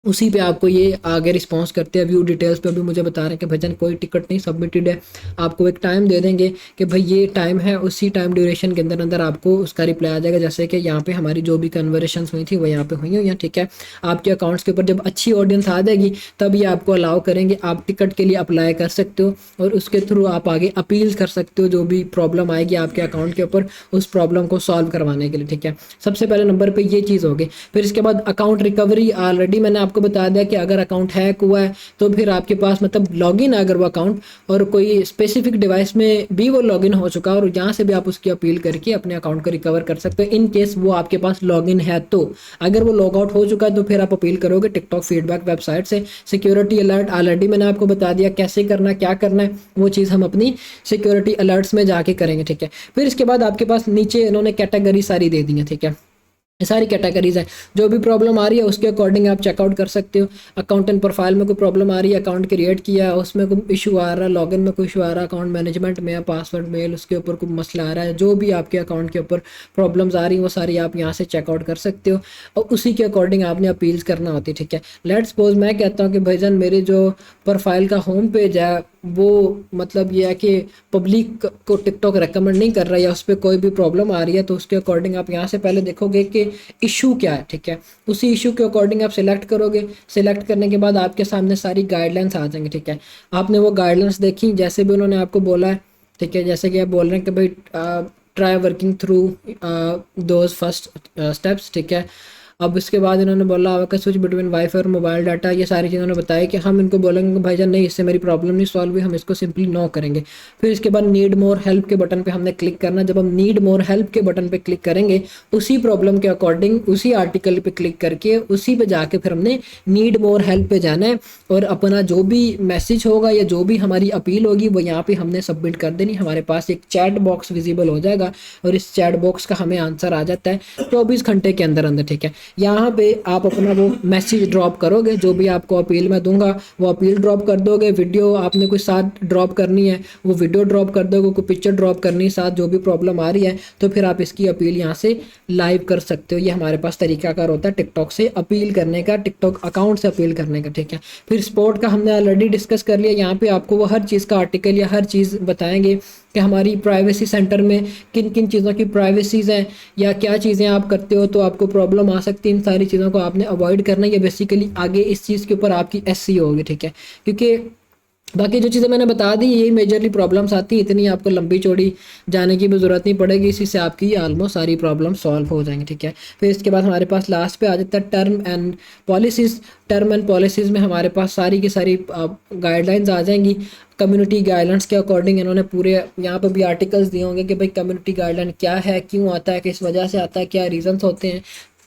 उसी पे आपको ये आगे रिस्पांस करते हैं। व्यू डिटेल्स पे भी मुझे बता रहे हैं कि भजन कोई टिकट नहीं सबमिटेड है, आपको एक टाइम दे देंगे कि भाई ये टाइम है, उसी टाइम ड्यूरेशन के अंदर अंदर आपको उसका रिप्लाई आ जाएगा। जैसे कि यहाँ पे हमारी जो भी कन्वर्सेशंस हुई थी वो यहाँ पे हुई हुई हैं, ठीक है। आपके अकाउंट्स के ऊपर जब अच्छी ऑडियंस आ जाएगी तब ये आपको अलाउ करेंगे, आप टिकट के लिए अप्लाई कर सकते हो और उसके थ्रू आप आगे अपील कर सकते हो जो भी प्रॉब्लम आएगी आपके अकाउंट के ऊपर, उस प्रॉब्लम को सॉल्व करवाने के लिए, ठीक है। सबसे पहले नंबर पर ये चीज़ होगी। फिर इसके बाद अकाउंट रिकवरी, ऑलरेडी मैंने आपको बता दिया कि अगर अकाउंट हैक हुआ है तो फिर आपके पास मतलब लॉगिन है अगर वो अकाउंट और कोई स्पेसिफिक डिवाइस में भी वो लॉगिन हो चुका है और यहाँ से भी आप उसकी अपील करके अपने अकाउंट को रिकवर कर सकते हो इन केस वो आपके पास लॉगिन है। तो अगर वो लॉग आउट हो चुका है तो फिर आप अपील करोगे टिकटॉक फीडबैक वेबसाइट से। सिक्योरिटी अलर्ट ऑलरेडी मैंने आपको बता दिया कैसे करना है, क्या करना है, वो चीज़ हम अपनी सिक्योरिटी अलर्ट्स में जाके करेंगे, ठीक है। फिर इसके बाद आपके पास नीचे इन्होंने कैटेगरी सारी दे दी है, ठीक है। ये सारी कैटेगरीज हैं, जो भी प्रॉब्लम आ रही है उसके अकॉर्डिंग आप चेकआउट कर सकते हो। अकाउंटेंट प्रोफाइल में कोई प्रॉब्लम आ रही है, अकाउंट क्रिएट किया है उसमें कोई इशू आ रहा है, लॉगिन में कोई इशू आ रहा है, अकाउंट मैनेजमेंट में या पासवर्ड मेल उसके ऊपर कोई मसला आ रहा है, जो भी आपके अकाउंट के ऊपर प्रॉब्लम्स आ रही हैं वो सारी आप यहाँ से चेकआउट कर सकते हो और उसी के अकॉर्डिंग आपने अपील्स करना होती है, ठीक है। लेट्स सपोज मैं कहता हूँ कि भाईजान मेरी जो प्रोफाइल का होम पेज है वो मतलब ये है कि पब्लिक को टिकटॉक रेकमेंड नहीं कर रहा है या उस पर कोई भी प्रॉब्लम आ रही है, तो उसके अकॉर्डिंग आप यहाँ से पहले देखोगे कि इशू क्या है, ठीक है। उसी इशू के अकॉर्डिंग आप सिलेक्ट करोगे, सिलेक्ट करने के बाद आपके सामने सारी गाइडलाइंस आ जाएंगी, ठीक है। आपने वो गाइडलाइंस देखी जैसे भी उन्होंने आपको बोला है, ठीक है। जैसे कि आप बोल रहे हैं कि भाई try working through those first steps, ठीक है। अब इसके बाद इन्होंने बोला होगा स्विच बिटवीन वाईफाई और मोबाइल डाटा, ये सारी चीज़ें उन्होंने बताया कि हम इनको बोलेंगे कि भाईजान नहीं इससे मेरी प्रॉब्लम नहीं सॉल्व हुई, हम इसको सिंपली नो करेंगे। फिर इसके बाद नीड मोर हेल्प के बटन पे हमने क्लिक करना। जब हम नीड मोर हेल्प के बटन पे क्लिक करेंगे उसी प्रॉब्लम के अकॉर्डिंग उसी आर्टिकल पे क्लिक करके उसी पे जाके फिर हमने नीड मोर हेल्प पे जाना है और अपना जो भी मैसेज होगा या जो भी हमारी अपील होगी वो यहाँ पे हमने सबमिट कर देनी। हमारे पास एक चैट बॉक्स विजिबल हो जाएगा और इस चैट बॉक्स का हमें आंसर आ जाता है 24 घंटे के अंदर अंदर, ठीक है। यहाँ पे आप अपना वो मैसेज ड्रॉप करोगे, जो भी आपको अपील मैं दूंगा वो अपील ड्रॉप कर दोगे। वीडियो आपने कोई साथ ड्रॉप करनी है वो वीडियो ड्रॉप कर दोगे, कोई पिक्चर ड्रॉप करनी है साथ जो भी प्रॉब्लम आ रही है, तो फिर आप इसकी अपील यहाँ से लाइव कर सकते हो। ये हमारे पास तरीकाकार होता है टिकटॉक से अपील करने का, टिकटॉक अकाउंट से अपील करने का, ठीक है। फिर स्पोर्ट का हमने ऑलरेडी डिस्कस कर लिया। यहाँ पे आपको वो हर चीज़ का आर्टिकल या हर चीज़ बताएंगे कि हमारी प्राइवेसी सेंटर में किन किन चीज़ों की प्राइवेसीज़ हैं या क्या चीज़ें आप करते हो तो आपको प्रॉब्लम आ सकती है। इन सारी चीज़ों को आपने अवॉइड करना है। ये बेसिकली आगे इस चीज़ के ऊपर आपकी एसईओ होगी, ठीक है। क्योंकि बाकी जो चीज़ें मैंने बता दी यही मेजरली प्रॉब्लम्स आती हैं, इतनी आपको लंबी चौड़ी जाने की भी ज़रूरत नहीं पड़ेगी, इसी से आपकी ऑलमोस्ट सारी प्रॉब्लम सॉल्व हो जाएंगी, ठीक है। फिर इसके बाद हमारे पास लास्ट पे आ जाता है term and policies. Term and policies में हमारे पास सारी की सारी गाइडलाइंस आ जाएंगी। कम्युनिटी गाइडलाइंस के अकॉर्डिंग इन्होंने पूरे यहाँ पर भी आर्टिकल्स दिए होंगे कि भाई कम्युनिटी गाइडलाइन क्या है, क्यों आता है, किस वजह से आता है, क्या रीजंस होते हैं,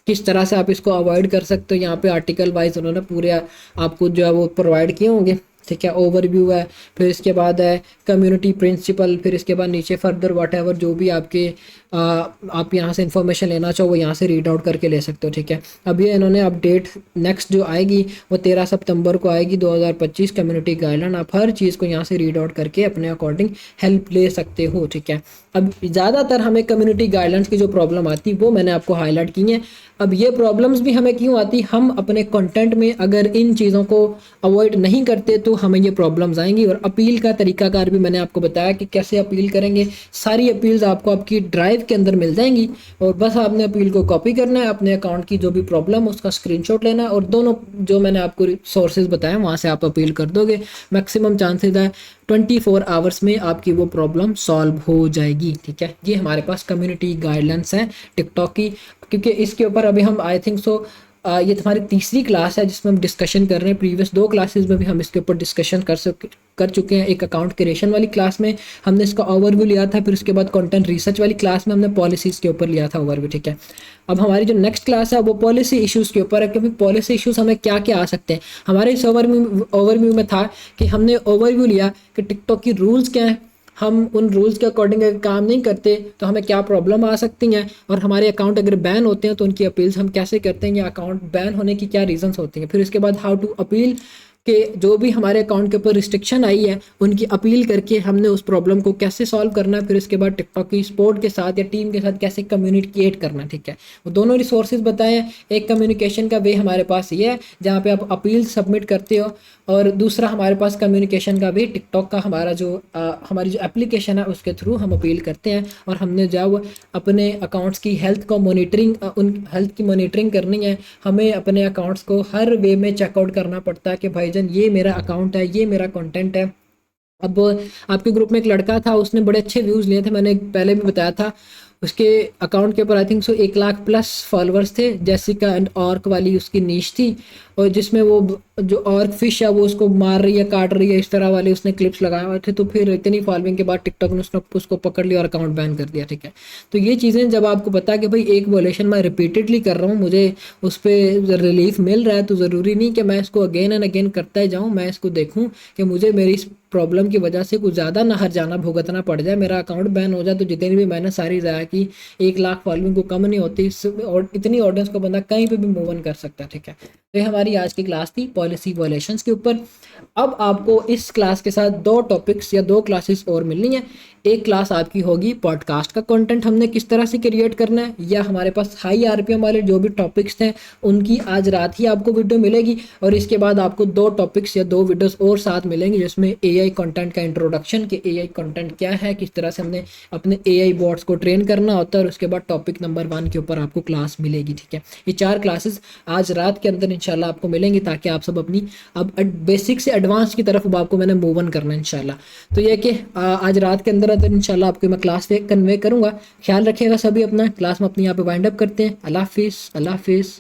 किस तरह से आप इसको अवॉइड कर सकते हो। यहाँ पे आर्टिकल वाइज उन्होंने पूरे आपको जो है वो प्रोवाइड किए होंगे, ठीक है। ओवरव्यू है, फिर इसके बाद है कम्युनिटी प्रिंसिपल, फिर इसके बाद नीचे फर्दर वट एवर जो भी आपके आप यहाँ से इन्फॉर्मेशन लेना चाहो वो यहाँ से रीड आउट करके ले सकते हो, ठीक है। अब ये इन्होंने अपडेट नेक्स्ट जो आएगी वो 13 सितंबर को आएगी 2025 कम्युनिटी गाइडलाइन। आप हर चीज़ को यहाँ से रीड आउट करके अपने अकॉर्डिंग हेल्प ले सकते हो, ठीक है। अब ज़्यादातर हमें कम्युनिटी गाइडलाइंस की जो प्रॉब्लम आती है वो मैंने आपको हाईलाइट की है। अब ये प्रॉब्लम्स भी हमें क्यों आती, हम अपने कंटेंट में अगर इन चीज़ों को अवॉइड नहीं करते तो हमें ये प्रॉब्लम्स आएंगी। और अपील का तरीकाकार भी मैंने आपको बताया कि कैसे अपील करेंगे। सारी अपील्स आपको आपकी ड्राइव के अंदर मिल जाएंगी और बस आपने अपील को कॉपी करना है, अपने अकाउंट की जो भी प्रॉब्लम है उसका स्क्रीनशॉट लेना है और दोनों जो मैंने आपको सोर्सेज बताए वहाँ से आप अपील कर दोगे। मैक्सिमम चांसेस है 24 आवर्स में आपकी वो प्रॉब्लम सॉल्व हो जाएगी, ठीक है। ये हमारे पास कम्युनिटी गाइडलाइंस हैं टिकटॉक की, क्योंकि इसके ऊपर अभी हम आई थिंक सो ये हमारी तीसरी क्लास है जिसमें हम डिस्कशन कर रहे हैं। प्रीवियस 2 क्लासेस में भी हम इसके ऊपर डिस्कशन कर चुके हैं। एक अकाउंट क्रिएशन वाली क्लास में हमने इसका ओवरव्यू लिया था, फिर उसके बाद कंटेंट रिसर्च वाली क्लास में हमने पॉलिसीज़ के ऊपर लिया था ओवरव्यू, ठीक है। अब हमारी जो नेक्स्ट क्लास है वो पॉलिसी इश्यूज़ के ऊपर है कि पॉलिसी इश्यूज़ हमें क्या क्या आ सकते हैं। हमारे इस ओवरव्यू में था कि हमने ओवरव्यू लिया कि टिकटॉक की रूल्स क्या हैं, हम उन रूल्स के अकॉर्डिंग अगर काम नहीं करते तो हमें क्या प्रॉब्लम आ सकती हैं, और हमारे अकाउंट अगर बैन होते हैं तो उनकी अपील्स हम कैसे करते हैं या अकाउंट बैन होने की क्या रीजंस होती हैं। फिर इसके बाद हाउ टू अपील कि जो भी हमारे अकाउंट के ऊपर रिस्ट्रिक्शन आई है उनकी अपील करके हमने उस प्रॉब्लम को कैसे सॉल्व करना है। फिर इसके बाद टिकटॉक की सपोर्ट के साथ या टीम के साथ कैसे कम्युनिकेट करना, ठीक है। वो दोनों रिसोर्सेज बताए हैं। एक कम्युनिकेशन का वे हमारे पास ये है जहाँ पे आप अपील सबमिट करते हो, और दूसरा हमारे पास कम्युनिकेशन का वे टिकटॉक का हमारा जो हमारी जो एप्लीकेशन है उसके थ्रू हम अपील करते हैं। और हमने जब अपने अकाउंट्स की हेल्थ को मॉनिटरिंग उन हेल्थ की मॉनिटरिंग करनी है, हमें अपने अकाउंट्स को हर वे में चेकआउट करना पड़ता है कि भाईजान ये मेरा अकाउंट है, ये मेरा कंटेंट है। अब आपके ग्रुप में एक लड़का था, उसने बड़े अच्छे व्यूज़ लिए थे, मैंने पहले भी बताया था। उसके अकाउंट के ऊपर I think so 1 lakh plus followers थे। जेसिका एंड ऑर्क वाली उसकी नीश थी, और जिसमें वो जो ऑर्क फिश है वो उसको मार रही है, काट रही है, इस तरह वाले उसने क्लिप्स लगाए हुए थे। तो फिर इतनी फॉलोइंग के बाद टिकटॉक ने उसको पकड़ लिया और अकाउंट बैन कर दिया, ठीक है। तो ये चीज़ें जब आपको पता कि भाई एक वॉलेशन मैं रिपीटेडली कर रहा हूँ, मुझे उस पर रिलीफ मिल रहा है, तो ज़रूरी नहीं कि मैं इसको अगेन एंड अगेन करता ही जाऊँ। मैं इसको देखूँ कि मुझे मेरी इस प्रॉब्लम की वजह से कुछ ज़्यादा ना हर जाना भुगतना पड़ जाए, मेरा अकाउंट बैन हो जाए, तो जितनी भी मैंने सारी ज़ाया की 1 लाख फॉलोइंग को कम नहीं होती, और इतनी ऑडियंस को बंदा कहीं पे भी मूव ऑन कर सकता है, ठीक है। तो ये हमारी आज की क्लास थी पॉलिसी वॉलेशंस के ऊपर। अब आपको इस क्लास के साथ 2 टॉपिक्स या 2 क्लासेस और मिलनी है। एक क्लास आपकी होगी पॉडकास्ट का कंटेंट हमने किस तरह से क्रिएट करना है, या हमारे पास हाई आरपीएम वाले जो भी टॉपिक्स हैं उनकी आज रात ही आपको वीडियो मिलेगी। और इसके बाद आपको 2 टॉपिक्स या 2 वीडियोस और साथ मिलेंगे, जिसमें एआई कंटेंट का इंट्रोडक्शन, कि एआई कंटेंट क्या है, किस तरह से हमने अपने एआई बॉट्स को ट्रेन करना होता है, और उसके बाद टॉपिक नंबर 1 के ऊपर आपको क्लास मिलेगी, ठीक है। ये 4 क्लासेस आज रात के अंदर इंशाल्लाह आपको मिलेंगी, ताकि आप सब अपनी अब बेसिक से एडवांस की तरफ अब आपको मैंने मूव ऑन करना है इंशाल्लाह। तो ये कि आज रात के अंदर इंशाल्लाह आपको मैं क्लास पे कन्वे करूंगा। ख्याल रखिएगा सभी अपना। क्लास में अपनी यहाँ पे वाइंड अप करते हैं। अल्लाह हाफिज़, अल्लाह हाफिज़।